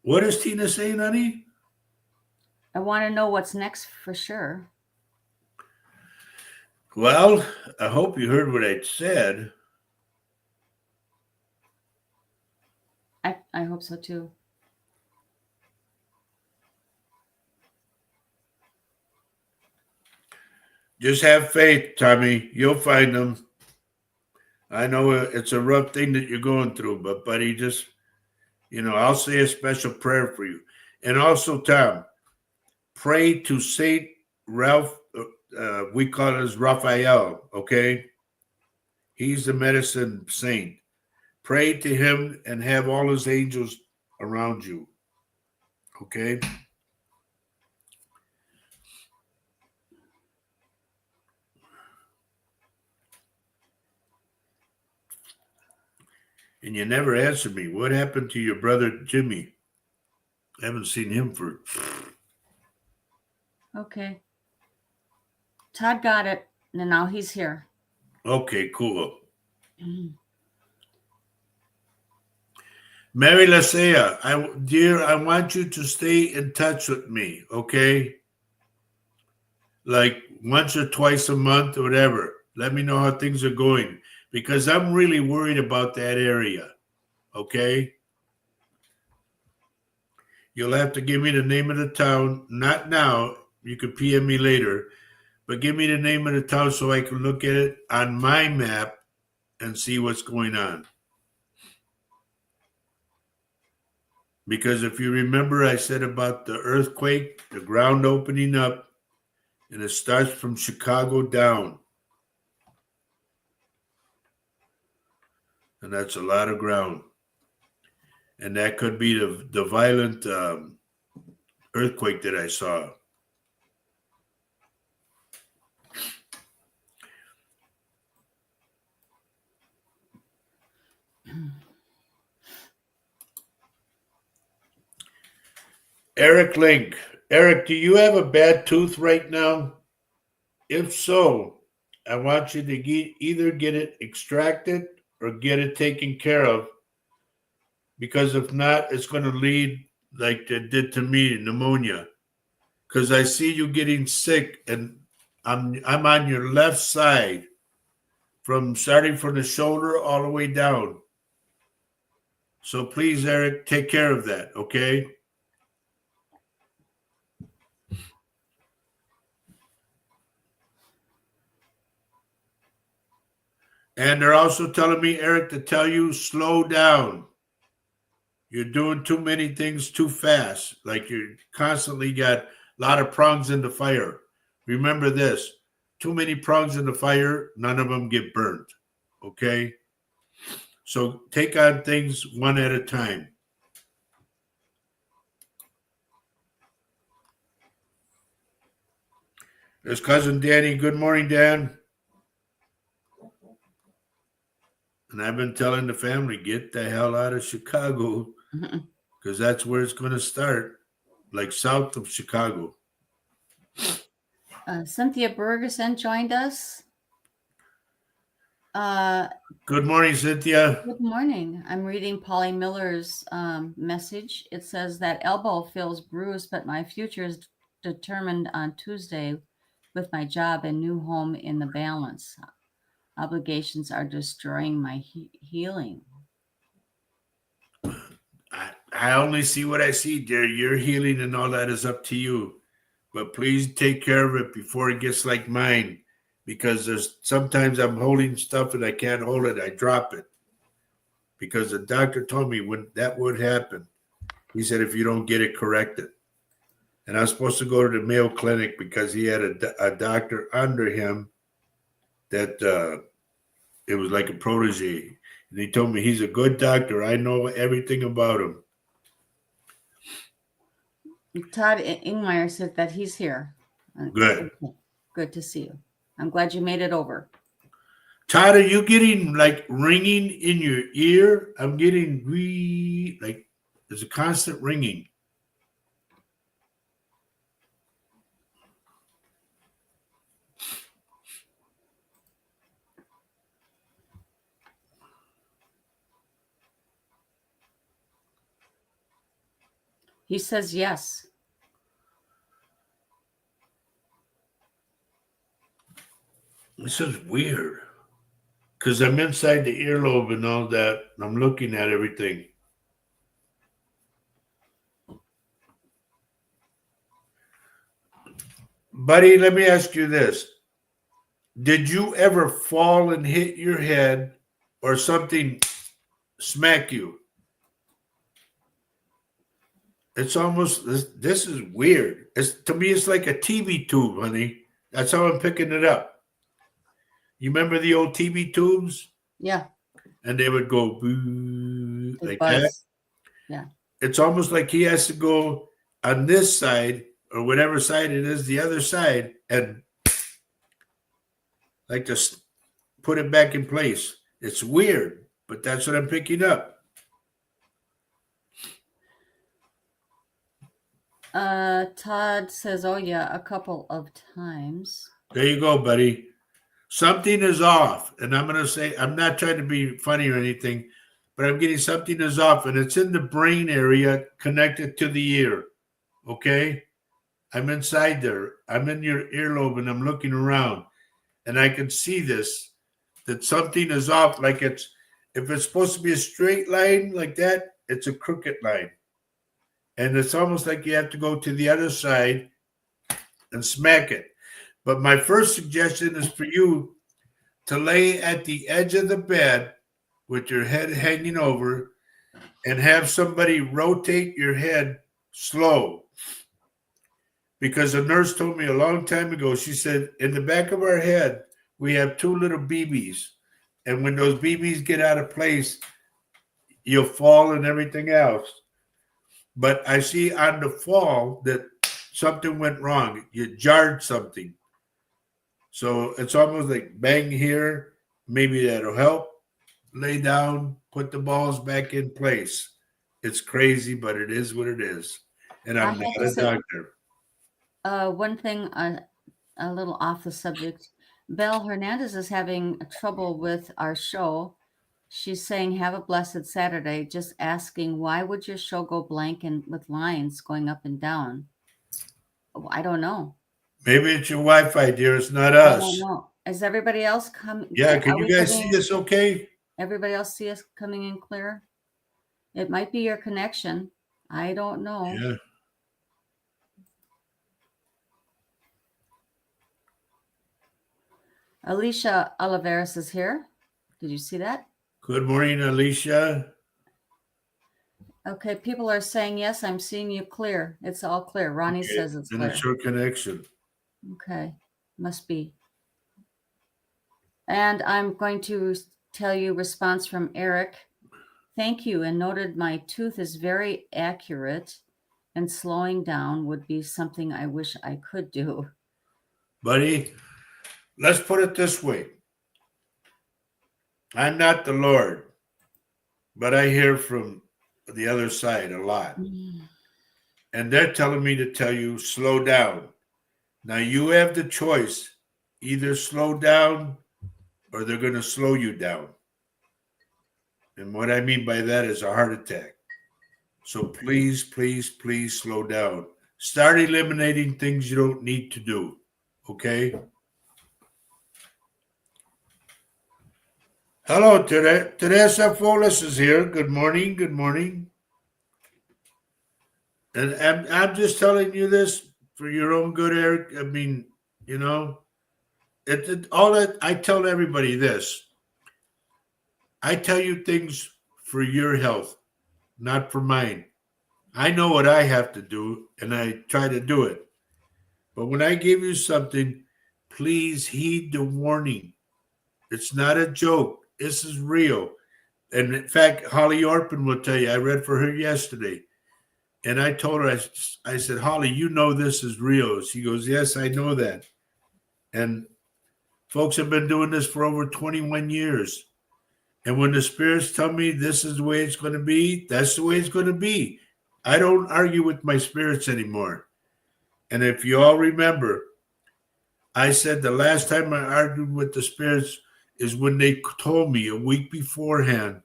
What is Tina saying, honey? I want to know what's next for sure. Well, I hope you heard what I said. I hope so too. Just have faith, Tommy. You'll find them. I know it's a rough thing that you're going through, but buddy, just I'll say a special prayer for you. And also, Tom, pray to Saint Ralph. We call it as Raphael. Okay, he's the medicine saint. Pray to him and have all his angels around you. Okay. And you never answered me. What happened to your brother Jimmy? I haven't seen him for. Okay. Todd got it, and now he's here. Okay, cool. Mary Lasea, dear, I want you to stay in touch with me, okay? Like once or twice a month or whatever. Let me know how things are going because I'm really worried about that area, okay? You'll have to give me the name of the town. Not now. You can PM me later. But give me the name of the town so I can look at it on my map and see what's going on. Because if you remember, I said about the earthquake, the ground opening up, and it starts from Chicago down. And that's a lot of ground. And that could be the violent earthquake that I saw. Eric Link. Eric, do you have a bad tooth right now? If so, I want you to either get it extracted or get it taken care of. Because if not, it's going to lead like it did to me, pneumonia. Because I see you getting sick, and I'm on your left side, starting from the shoulder all the way down. So please, Eric, take care of that, okay? And they're also telling me, Eric, to tell you slow down. You're doing too many things too fast. Like you constantly got a lot of prongs in the fire. Remember this, too many prongs in the fire, none of them get burnt, okay? So take on things one at a time. There's cousin Danny. Good morning, Dan. And I've been telling the family, get the hell out of Chicago because that's where it's going to start, like south of Chicago. Cynthia Bergerson joined us. Good morning, Cynthia. Good morning. I'm reading Polly Miller's message. It says that elbow feels bruised, but my future is determined on Tuesday with my job and new home in the balance. Obligations are destroying my healing. I only see what I see, dear. Your healing and all that is up to you. But please take care of it before it gets like mine. Because there's sometimes I'm holding stuff and I can't hold it. I drop it. Because the doctor told me when that would happen. He said, if you don't get it corrected. And I was supposed to go to the Mayo Clinic because he had a doctor under him that it was like a protege. And he told me he's a good doctor. I know everything about him. Todd Ingmeyer said that he's here. Good. Good to see you. I'm glad you made it over. Todd, are you getting like ringing in your ear? I'm getting like there's a constant ringing. He says yes. This is weird because I'm inside the earlobe and all that. And I'm looking at everything. Buddy, let me ask you this. Did you ever fall and hit your head or something smack you? It's almost this is weird. It's to me, it's like a TV tube, honey. That's how I'm picking it up. You remember the old TV tubes, Yeah, and they would go boo the like that. buzz. Yeah. It's almost like he has to go on this side or whatever side it is, the other side, and like just put it back in place. It's weird, but that's what I'm picking up. Todd says, "Oh yeah, a couple of times." There you go, buddy. Something is off, and I'm going to say I'm not trying to be funny or anything, but I'm getting something is off, and it's in the brain area connected to the ear. Okay, I'm inside there. I'm in your earlobe, and I'm looking around, and I can see this that something is off. Like it's if it's supposed to be a straight line like that, it's a crooked line, and it's almost like you have to go to the other side and smack it. But my first suggestion is for you to lay at the edge of the bed with your head hanging over and have somebody rotate your head slow. Because a nurse told me a long time ago, she said, in the back of our head, we have two little BBs. And when those BBs get out of place, you'll fall and everything else. But I see on the fall that something went wrong. You jarred something. So it's almost like bang here. Maybe that'll help. Lay down, put the balls back in place. It's crazy, but it is what it is. And I I'm have not to a say, doctor. one thing, a little off the subject. Belle Hernandez is having trouble with our show. She's saying, "Have a blessed Saturday." Just asking, why would your show go blank and with lines going up and down? Oh, I don't know. Maybe it's your Wi-Fi, dear. It's not I don't us. know. Is everybody else coming? Yeah, can Are you we guys see getting us okay? everybody else see us coming in clear? It might be your connection. I don't know. Yeah. Alicia Oliveras is here. Did you see that? Good morning, Alicia. Okay, people are saying, yes, I'm seeing you clear. It's all clear. Ronnie Okay. says it's And clear. it's your connection. Okay, must be. And I'm going to tell you response from Eric. Thank you, and noted my tooth is very accurate, and slowing down would be something I wish I could do. Buddy, let's put it this way. I'm not the Lord, but I hear from the other side a lot. And they're telling me to tell you, slow down. Now you have the choice. Either slow down or they're going to slow you down. And what I mean by that is a heart attack. So please, please, please slow down. Start eliminating things you don't need to do. Okay? Hello, Teresa Foles is here. Good morning. Good morning. And I'm just telling you this for your own good, Eric. I mean, you know, all that I tell everybody this. I tell you things for your health, not for mine. I know what I have to do, and I try to do it. But when I give you something, please heed the warning. It's not a joke. This is real. And in fact, Holly Orpin will tell you, I read for her yesterday. And I told her, I said, Holly, you know this is real. She goes, yes, I know that. And folks have been doing this for over 21 years. And when the spirits tell me this is the way it's going to be, that's the way it's going to be. I don't argue with my spirits anymore. And if you all remember, I said the last time I argued with the spirits is when they told me a week beforehand,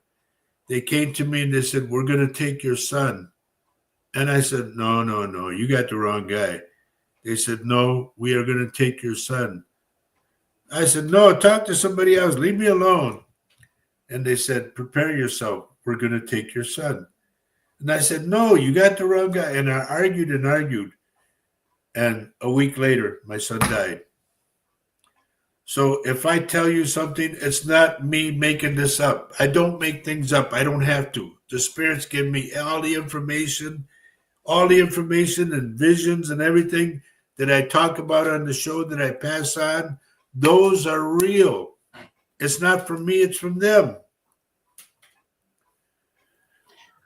they came to me and they said, we're going to take your son. And I said, no, no, no, you got the wrong guy. They said, no, we are going to take your son. I said, no, talk to somebody else. Leave me alone. And they said, prepare yourself. We're going to take your son. And I said, no, you got the wrong guy. And I argued and argued. And a week later, my son died. So if I tell you something, it's not me making this up. I don't make things up. I don't have to. The spirits give me all the information. all the information and visions and everything that I talk about on the show that I pass on, those are real. It's not from me, it's from them.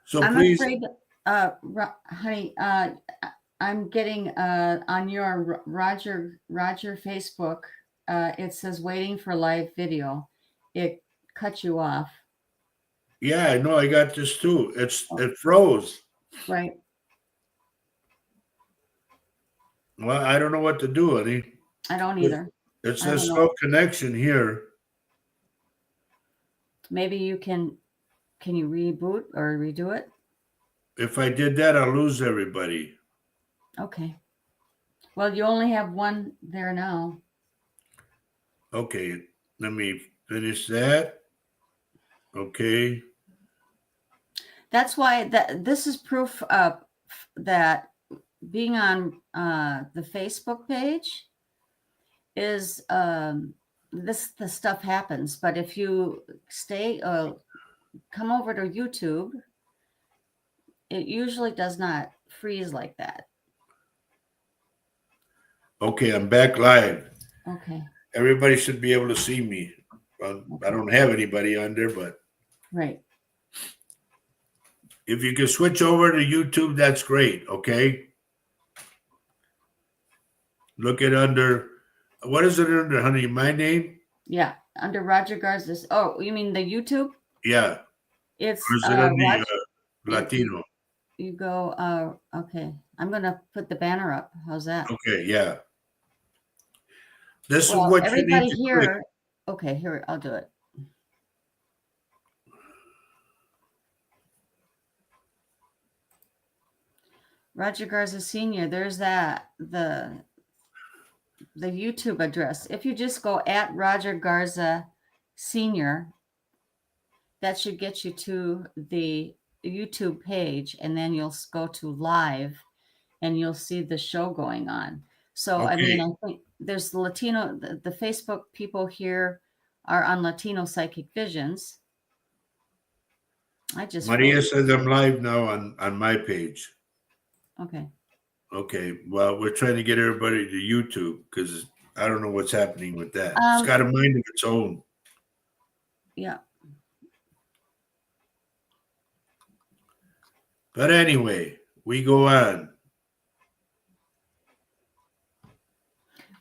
So I'm please, afraid, honey, I'm getting on your Roger Facebook. It says waiting for live video. It cut you off. yeah, I know I got this too. Oh, It froze. right. Well, I don't know what to do, honey. I don't It either. it I don't says know. slow connection here. Maybe you can you reboot or redo it? If I did that, I'll lose everybody. Okay. Well, you only have one there now. Okay, let me finish that. Okay. That's why this is proof that being on the Facebook page is the stuff happens. But if you stay come over to YouTube, it usually does not freeze like that. Okay, I'm back live. Okay. Everybody should be able to see me. I don't have anybody on there, but Right. if you can switch over to YouTube, that's great. Okay. Look at under, what is it under, honey? My name? Yeah. Under Roger Garza's. Oh, you mean the YouTube? Yeah. It's Or is it under Roger. Latino? You go. Okay. I'm gonna put the banner up. How's that? Okay, yeah. This is Well, what you need everybody to click. here. Okay, here I'll do it. Roger Garza Senior. There's the YouTube address. If you just go at Roger Garza Senior, that should get you to the YouTube page, and then you'll go to live, and you'll see the show going on. So I mean, Okay. I think there's the Latino. The Facebook people here are on Latino Psychic Visions. I just Maria froze. says I'm live now on my page. Okay. Okay. Well, we're trying to get everybody to YouTube because I don't know what's happening with that. It's Um. got a mind of its own. Yeah. But anyway, we go on.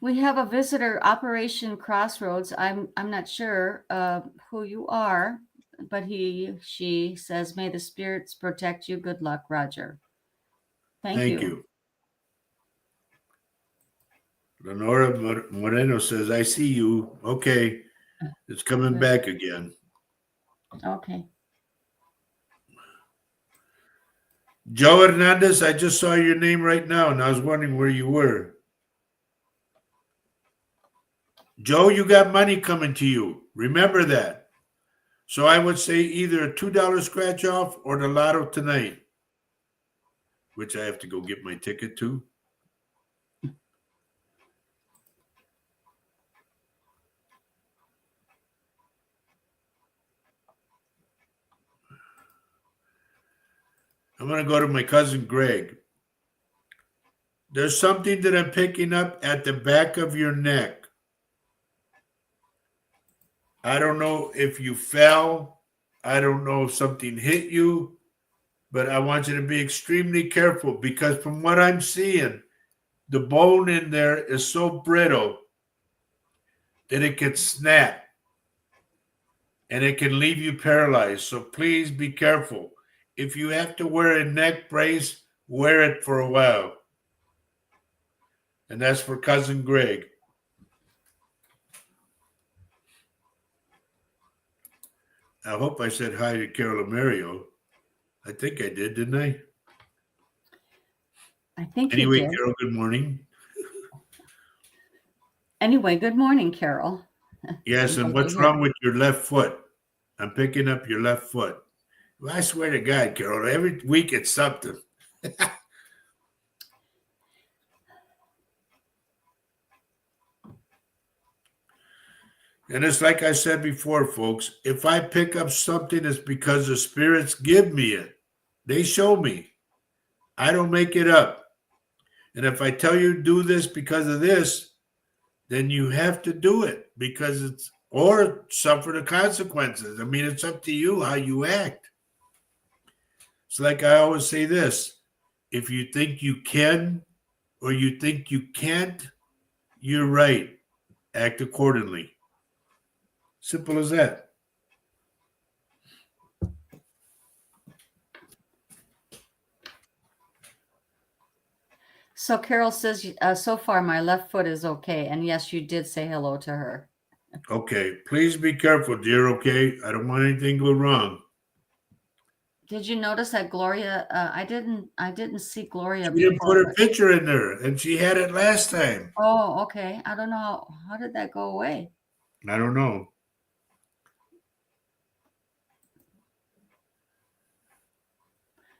We have a visitor, Operation Crossroads. I'm not sure who you are, but she says, "May the spirits protect you. Good luck, Roger." Thank Thank you. you. Lenora Moreno says, I see you. Okay. It's coming Good. back again. Okay. Joe Hernandez, I just saw your name right now, and I was wondering where you were. Joe, you got money coming to you. Remember that. So I would say either a $2 scratch off or the lotto tonight, which I have to go get my ticket to. I'm going to go to my cousin Greg. There's something that I'm picking up at the back of your neck. I don't know if you fell. I don't know if something hit you, but I want you to be extremely careful because from what I'm seeing, the bone in there is so brittle that it can snap and it can leave you paralyzed. So please be careful. If you have to wear a neck brace, wear it for a while. And that's for cousin Greg. I hope I said hi to Carol Mario. I think I did, didn't I? I think Anyway, you did. Carol, good morning. Anyway, good morning, Carol. Yes, and what's wrong with your left foot? I'm picking up your left foot. Well, I swear to God, Carol, every week it's something. And it's like I said before, folks, if I pick up something, it's because the spirits give me it. They show me. I don't make it up. And if I tell you do this because of this, then you have to do it because it's or suffer the consequences. I mean, it's up to you how you act. It's like I always say this: if you think you can or you think you can't, you're right. Act accordingly. Simple as that. So Carol says, so far my left foot is okay. And yes, you did say hello to her. Okay, please be careful, dear. Okay, I don't want anything to go wrong. Did you notice that Gloria? I didn't see Gloria She didn't put before, her but picture in there, and she had it last time. oh, okay. I don't know how did that go away. I don't know.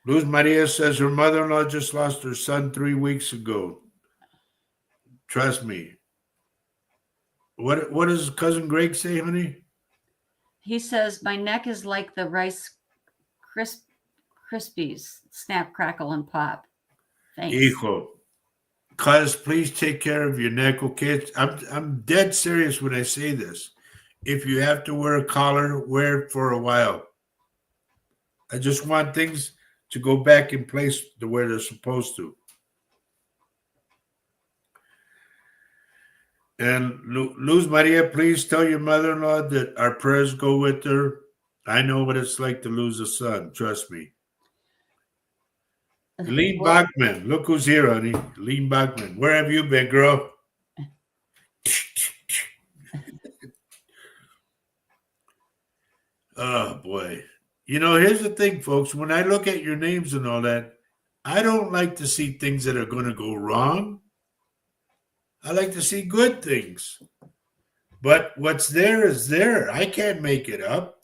Luz Maria says her mother-in-law just lost her son 3 weeks ago. Trust me. What does cousin Greg say, honey? He says my neck is like the Rice Krispies, snap, crackle, and pop. Thanks. Hijo. Cuz, please take care of your neck, okay? I'm dead serious when I say this. If you have to wear a collar, wear it for a while. I just want things to go back in place the way they're supposed to. And Luz Maria, please tell your mother-in-law that our prayers go with her. I know what it's like to lose a son. Trust me. Lean Well, Bachman, look who's here, honey. Lean Bachman, where have you been, girl? Oh boy. You know, here's the thing, folks. When I look at your names and all that, I don't like to see things that are going to go wrong. I like to see good things. But what's there is there. I can't make it up.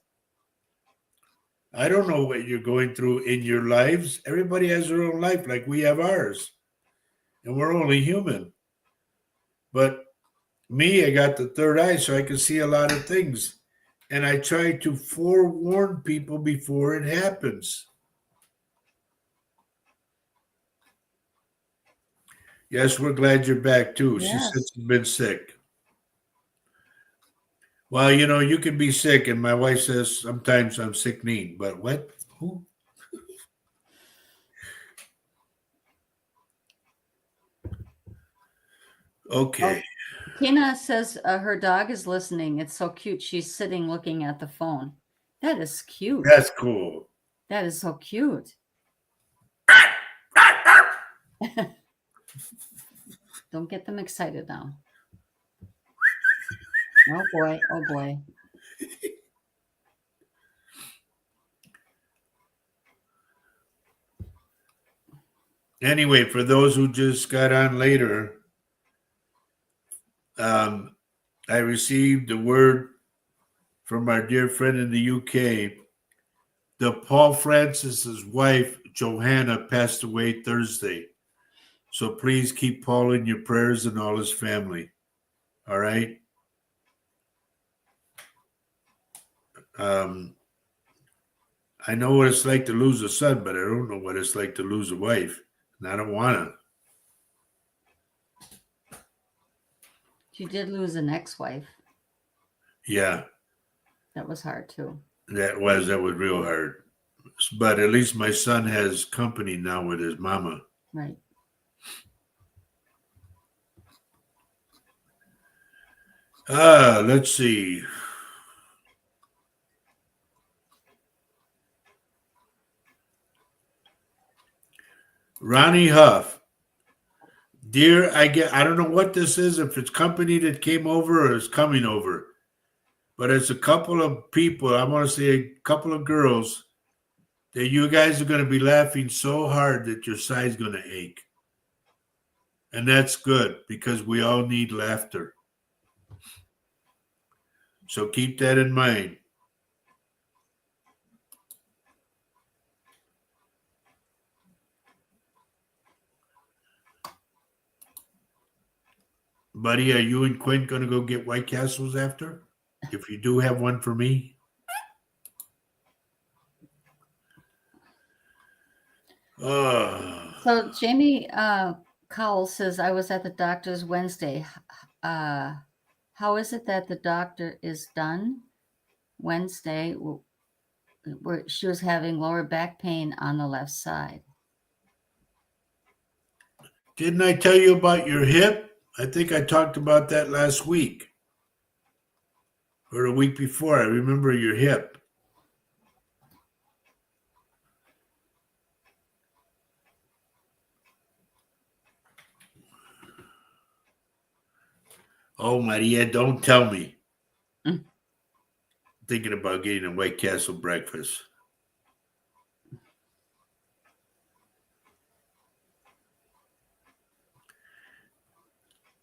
I don't know what you're going through in your lives. Everybody has their own life, like we have ours, and we're only human. But me, I got the third eye, so I can see a lot of things. And I try to forewarn people before it happens. Yes, we're glad you're back too. She said yes. she's been sick. Well, you know, you can be sick, and my wife says sometimes I'm sickening, but what? Who? Okay. Oh, Tina says her dog is listening. It's so cute. She's sitting looking at the phone. That is cute. That's cool. That is so cute. Don't get them excited now. Oh boy. Oh boy. Anyway, for those who just got on later, I received the word from our dear friend in the UK. The Paul Francis's wife, Johanna, passed away Thursday. So please keep Paul in your prayers and all his family. All right. Um, I know what it's like to lose a son, but I don't know what it's like to lose a wife. And I don't want to. She did lose an ex-wife. Yeah, That was hard too. that was real hard. But at least my son has company now with his mama. Right. Let's see. Ronnie Huff. Dear, I don't know what this is, if it's company that came over or is coming over, but it's a couple of people, I want to say a couple of girls, that you guys are going to be laughing so hard that your side's going to ache. And that's good because we all need laughter. So keep that in mind. Buddy, are you and Quinn going to go get White Castles after? If you do, have one for me. So Jamie Cowell says, I was at the doctor's Wednesday. How is it that the doctor is done Wednesday? Where she was having lower back pain on the left side. Didn't I tell you about your hip? I think I talked about that last week or the week before. I remember your hip. Oh, Maria, don't tell me. Mm. Thinking about getting a White Castle breakfast.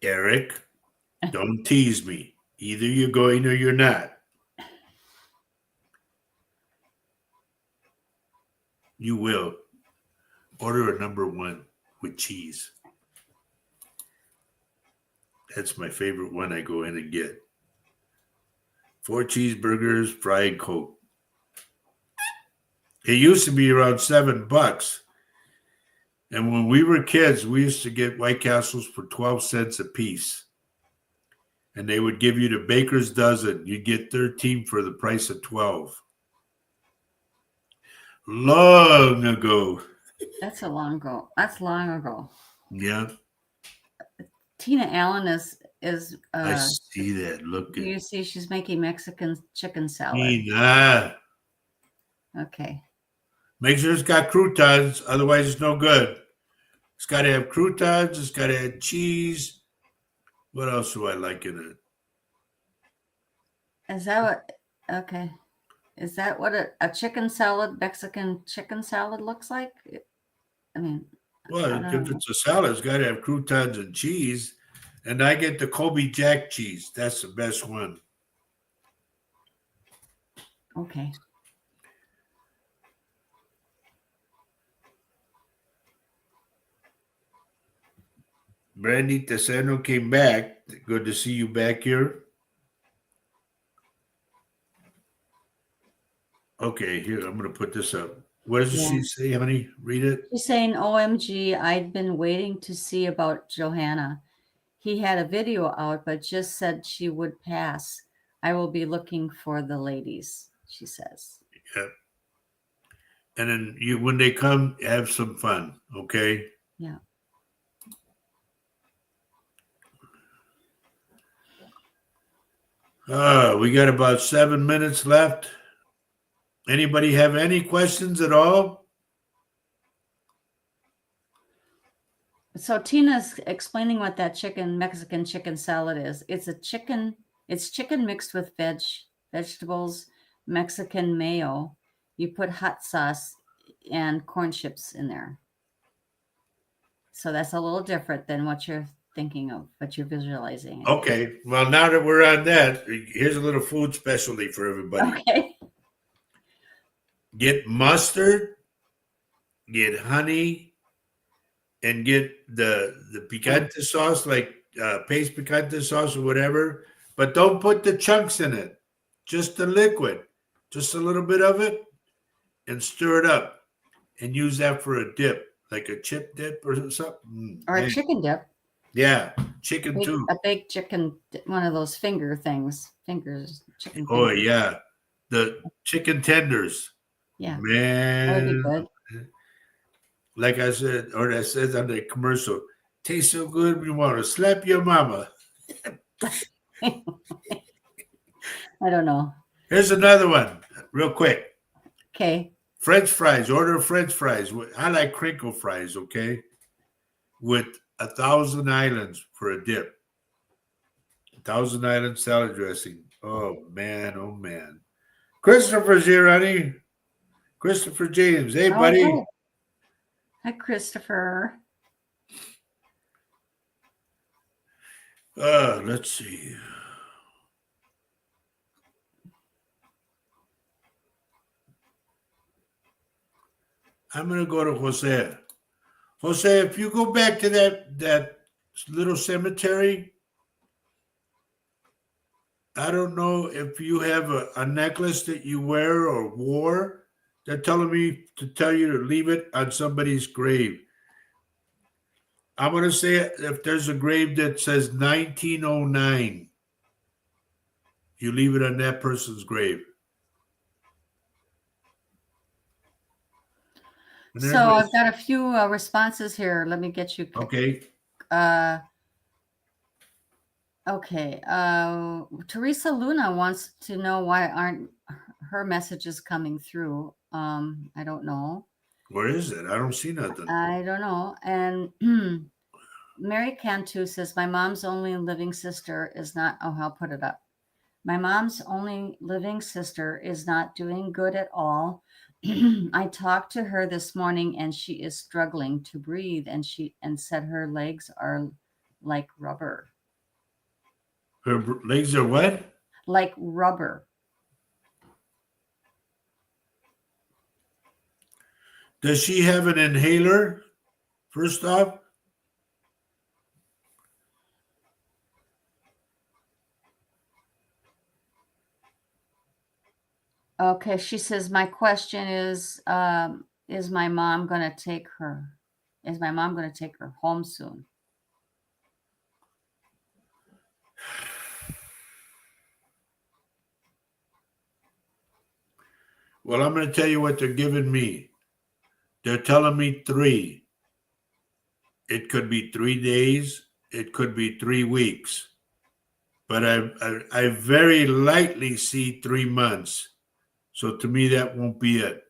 Eric, don't tease me. Either you're going or you're not. You will. Order a number one with cheese. That's my favorite one I go in and get. 4 cheeseburgers, fried Coke. It used to be around $7. And when we were kids, we used to get White Castles for 12 cents a piece. And they would give you the baker's dozen. You'd get 13 for the price of 12. Long ago. That's long ago. Yeah. Tina Allen is I see that. Look do at you see she's making Mexican chicken salad? Nina. Okay. Make sure it's got croutons, otherwise it's no good. It's got to have croutons. It's got to have cheese. What else do I like in it? Is that what? Okay. Is that what a chicken salad, Mexican chicken salad looks like? I mean, Well, if it's a salad, it's got to have croutons and cheese. And I get the Kobe Jack cheese. That's the best one. okay. Brandy Tesano came back. Good to see you back here. Okay, here, I'm going to put this up. What does she say, honey? Read it. She's saying, OMG, I'd been waiting to see about Johanna. He had a video out, but just said she would pass. I will be looking for the ladies, she says. Yep. And then when they come, have some fun, okay? Yeah. We got about 7 minutes left. Anybody have any questions at all? So Tina's explaining what that Mexican chicken salad is. It's chicken mixed with vegetables, Mexican mayo. You put hot sauce and corn chips in there. So that's a little different than what you're thinking of, what you're visualizing. Okay. Well, now that we're on that, here's a little food specialty for everybody. Okay. Get mustard, get honey, and get the picante sauce, like paste picante sauce or whatever. But don't put the chunks in it. Just the liquid. Just a little bit of it. And stir it up. And use that for a dip. Like a chip dip or something. Or a chicken dip. Yeah, chicken too. A baked chicken, one of those fingers, chicken. Oh, fingers. yeah. The chicken tenders. Yeah. Man. That would be good. Like I said, or that says on the commercial, tastes so good you want to slap your mama. I don't know. Here's another one, real quick. Okay. French fries. Order French fries. I like crinkle fries, okay? With 1,000 Islands for a dip. 1,000 Island salad dressing. Oh, man. Oh, man. Christopher's here, honey. Christopher James. Hey, buddy. Oh, hi, Christopher. Let's see. I'm going to go to Jose. Jose, if you go back to that little cemetery, I don't know if you have a necklace that you wear or wore. They're telling me to tell you to leave it on somebody's grave. I'm going to say if there's a grave that says 1909, you leave it on that person's grave. And So I've everybody's got a few responses here. Let me get you. okay. Uh, okay. Teresa Luna wants to know why aren't her messages coming through. I don't know. Where is it? I don't see nothing. I don't know. And Mary Cantu says, my mom's only living sister is not, oh, I'll put it up. My mom's only living sister is not doing good at all. I talked to her this morning and she is struggling to breathe and said her legs are like rubber. Her legs are what? Like rubber. Does she have an inhaler? First off, Okay, she says my question is my mom going to take her? Is my mom going to take her home soon? well, I'm going to tell you what they're giving me. They're telling me 3. It could be 3 days. It could be 3 weeks. But I very lightly see 3 months. So to me, that won't be it.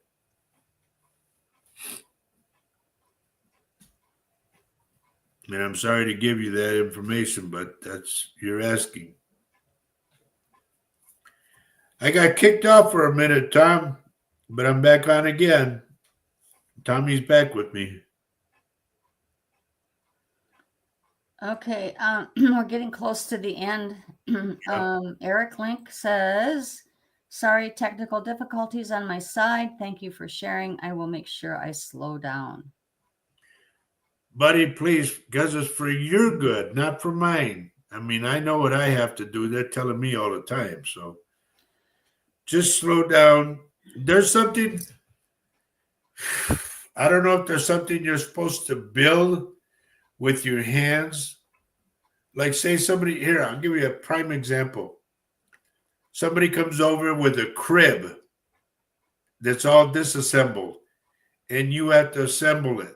And I'm sorry to give you that information, but that's you're asking. I got kicked off for a minute, Tom, but I'm back on again. Tommy's back with me. Okay, we're getting close to the end. Eric Link says, sorry, technical difficulties on my side. Thank you for sharing. I will make sure I slow down. Buddy, please, because it's for your good, not for mine. I mean, I know what I have to do. They're telling me all the time. So just slow down. There's something, I don't know if there's something you're supposed to build with your hands. Like, say, somebody, here, I'll give you a prime example. Somebody comes over with a crib that's all disassembled, and you have to assemble it.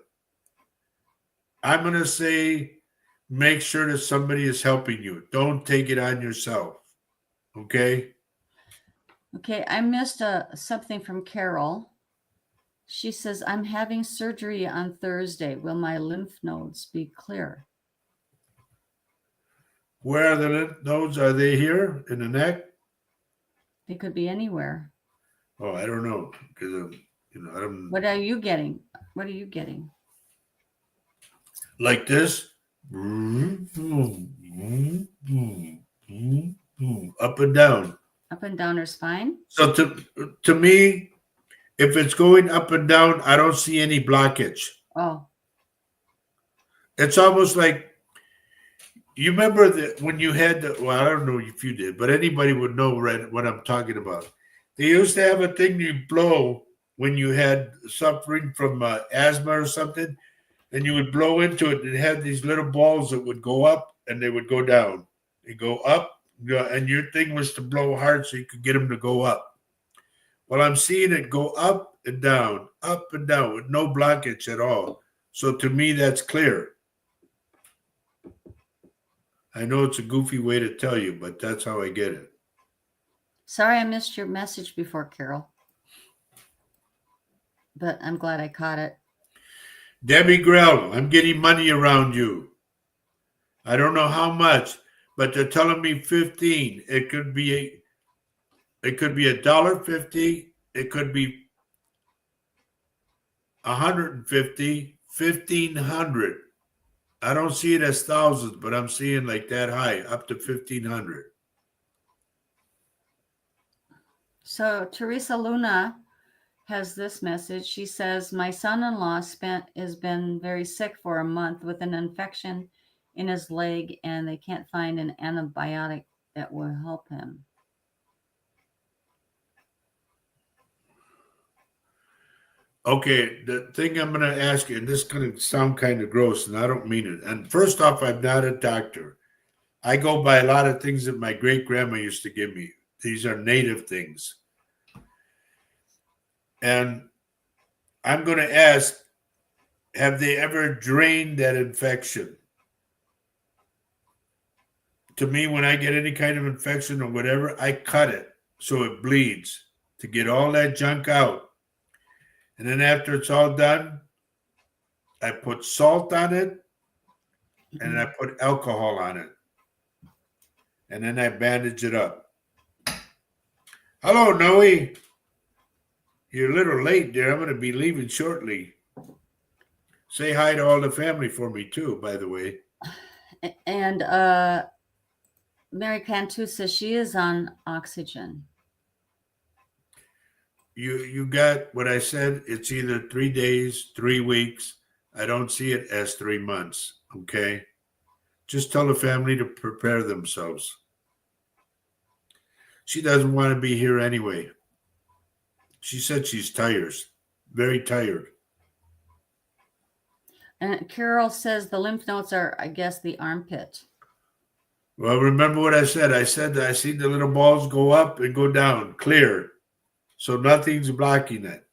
I'm going to say, make sure that somebody is helping you. Don't take it on yourself. Okay? Okay, I missed something from Carol. She says, I'm having surgery on Thursday. Will my lymph nodes be clear? Where are the lymph nodes? Are they here in the neck? They could be anywhere. Oh, I don't know because I don't What are you getting? What are you getting? like this. Up and down. Up and down her spine? So to me, if it's going up and down, I don't see any blockage. Oh, It's almost like you remember that when you had the, well, I don't know if you did, but anybody would know what I'm talking about. They used to have a thing you blow when you had suffering from asthma or something, and you would blow into it, and it had these little balls that would go up and they would go down. They go up, and your thing was to blow hard so you could get them to go up. Well, I'm seeing it go up and down with no blockage at all. So to me, that's clear. I know it's a goofy way to tell you, but that's how I get it. sorry I missed your message before, Carol. But I'm glad I caught it. Debbie Grell, I'm getting money around you. I don't know how much, but they're telling me 15. It could be $1.50. It could be 150, 1,500. I don't see it as thousands, but I'm seeing like that high, up to 1,500. So Teresa Luna has this message. She says, my son-in-law has been very sick for a month with an infection in his leg, and they can't find an antibiotic that will help him. Okay, the thing I'm going to ask you, and this is going to sound kind of gross, and I don't mean it. And first off, I'm not a doctor. I go by a lot of things that my great grandma used to give me. These are native things. And I'm going to ask, have they ever drained that infection? To me, when I get any kind of infection or whatever, I cut it so it bleeds to get all that junk out. And then after it's all done, I put salt on it and I Mhm. put alcohol on it. And then I bandage it up. Hello, Noe. You're a little late, dear. I'm going to be leaving shortly. Say hi to all the family for me, too, by the way. And Mary Cantu says she is on oxygen. You got what I said. It's either 3 days, 3 weeks. I don't see it as 3 months. Okay. Just tell the family to prepare themselves. She doesn't want to be here anyway. She said she's tired, very tired. And Carol says the lymph nodes are, I guess, the armpit. Well, remember what I said? I said that I see the little balls go up and go down, clear. So nothing's blocking it.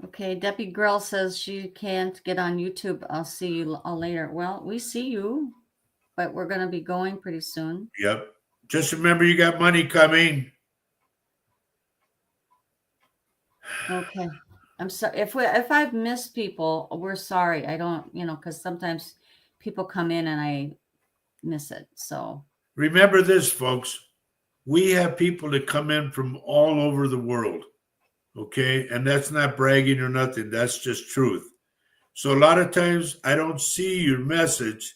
Okay, Debbie Grell says she can't get on YouTube. I'll see you all later. Well, we see you, but we're going to be going pretty soon. Yep. Just remember you got money coming. Okay. I'm sorry if I've missed people, we're sorry. I don't, because sometimes people come in and I miss it. So Remember this, folks. We have people that come in from all over the world. Okay. And that's not bragging or nothing. That's just truth. So a lot of times I don't see your message,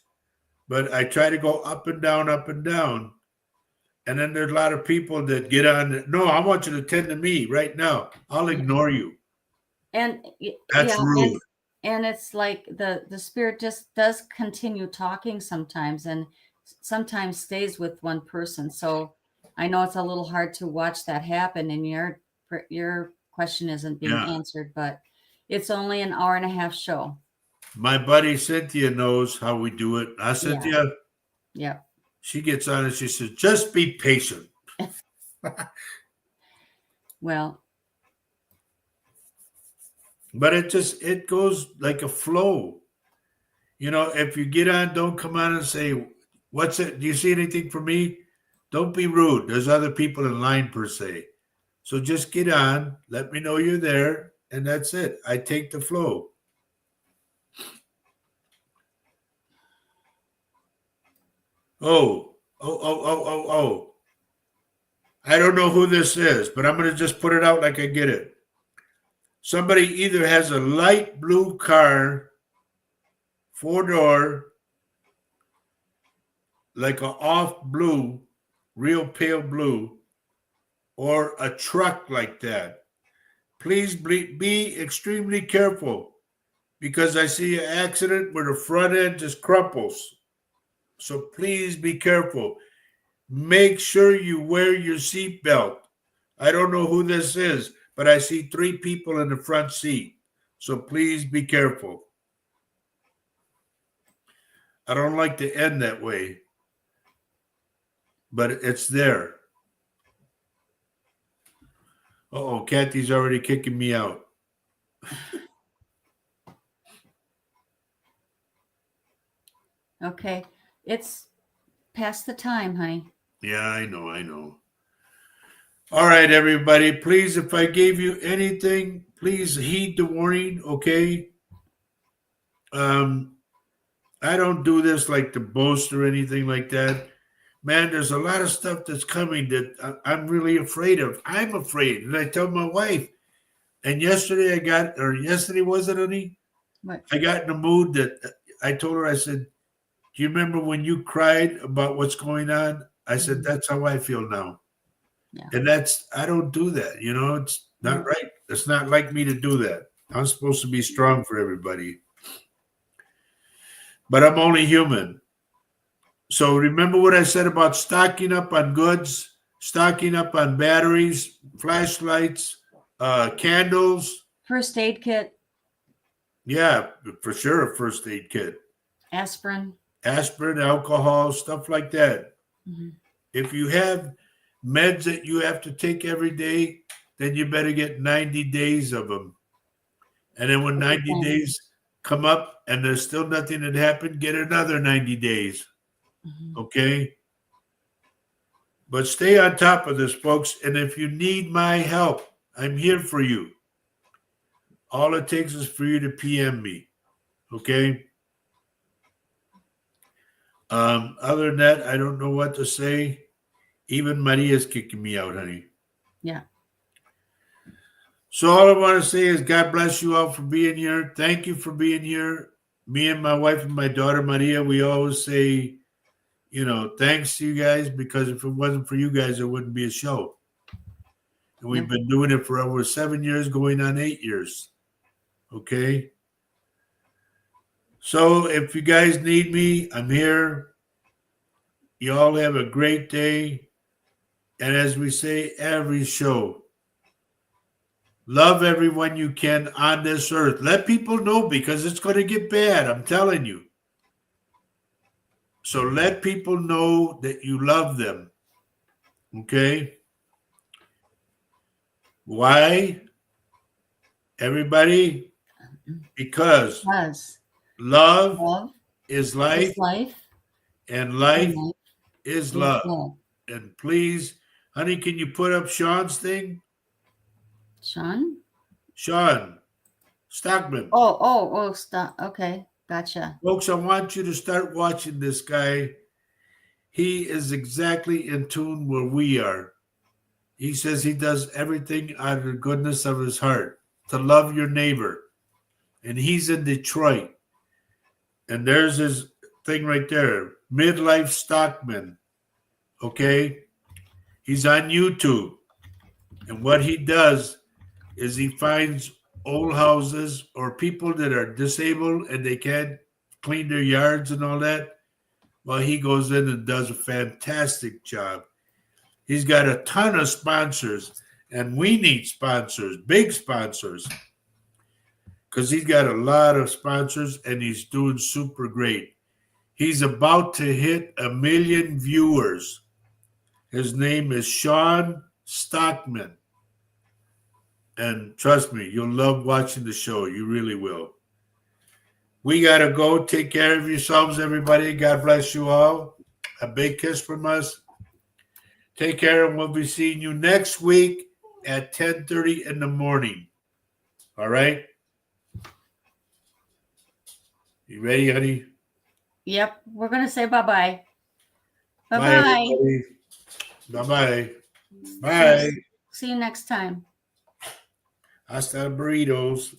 but I try to go up and down, up and down. And then there's a lot of people that get on. No, I want you to attend to me right now. I'll yeah. ignore you. And That's yeah, rude. and it's like the spirit just does continue talking sometimes, and sometimes stays with one person. So I know it's a little hard to watch that happen, and your question isn't being Yeah. answered, but it's only an hour and a half show. My buddy Cynthia knows how we do it. Yeah, Cynthia, yeah. she gets on and she says, just be patient. Well, But it goes like a flow. If you get on, don't come on and say, what's it? Do you see anything for me? Don't be rude. There's other people in line per se. So just get on, let me know you're there, and that's it. I take the flow. Oh. I don't know who this is, but I'm going to just put it out like I get it. Somebody either has a light blue car, 4-door, like a off blue, real pale blue, or a truck like that. Please be extremely careful because I see an accident where the front end just crumples. So please be careful. Make sure you wear your seatbelt. I don't know who this is, but I see 3 people in the front seat. So please be careful. I don't like to end that way, but it's there. Oh, Kathy's already kicking me out. okay. It's past the time, honey. Yeah, I know. All right, everybody. Please, if I gave you anything, please heed the warning, okay? I don't do this like to boast or anything like that. Man, there's a lot of stuff that's coming that I'm really afraid of. I'm afraid. And I tell my wife, and yesterday was it, honey? What? I got in a mood that I told her, I said, do you remember when you cried about what's going on? I said, that's how I feel now. Yeah. And I don't do that. It's not No. right. It's not like me to do that. I'm supposed to be strong for everybody. But I'm only human. So remember what I said about stocking up on goods? stocking up on batteries, flashlights, candles. First aid kit, Yeah, for sure, a first aid kit, aspirin. aspirin, alcohol, stuff like that. Hmm. If you have meds that you have to take every day, then you better get 90 days of them. And then when That's the 90 thing. days come up and there's still nothing that happened, get another 90 days. Hmm. Okay? But stay on top of this, folks. And if you need my help, I'm here for you. All it takes is for you to PM me. Okay? Other than that, I don't know what to say. Even Maria's kicking me out, honey. Yeah. So all I want to say is God bless you all for being here. Thank you for being here. Me and my wife and my daughter Maria, we always say, thanks to you guys, because if it wasn't for you guys, there wouldn't be a show. And we've Yep. been doing it for over 7 years, going on 8 years. Okay. So if you guys need me, I'm here. You all have a great day. And as we say every show, love everyone you can on this earth. Let people know because it's going to get bad. I'm telling you. So let people know that you love them. Okay? Why? Everybody? Because Because love love is is life life and and life life is is love. love. And please, honey, can you put up Sean's thing? Sean? Sean Stockman. Oh, stop. Okay. Gotcha. Folks, I want you to start watching this guy. He is exactly in tune where we are. He says he does everything out of the goodness of his heart to love your neighbor. And he's in Detroit. And there's his thing right there, Midlife Stockman. Okay? He's on YouTube. And what he does is he finds old houses or people that are disabled and they can't clean their yards and all that. Well, he goes in and does a fantastic job. He's got a ton of sponsors, and we need sponsors, big sponsors, because he's got a lot of sponsors and he's doing super great. He's about to hit 1 million viewers. His name is Sean Stockman. And trust me, you'll love watching the show. You really will. We got to go. Take care of yourselves, everybody. God bless you all. A big kiss from us. Take care, and we'll be seeing you next week at 10:30 in the morning. All right? You ready, honey? Yep. We're going to say bye-bye. Bye, Bye-bye. everybody. Bye-bye. See Bye. you, see you next time. Hasta burritos.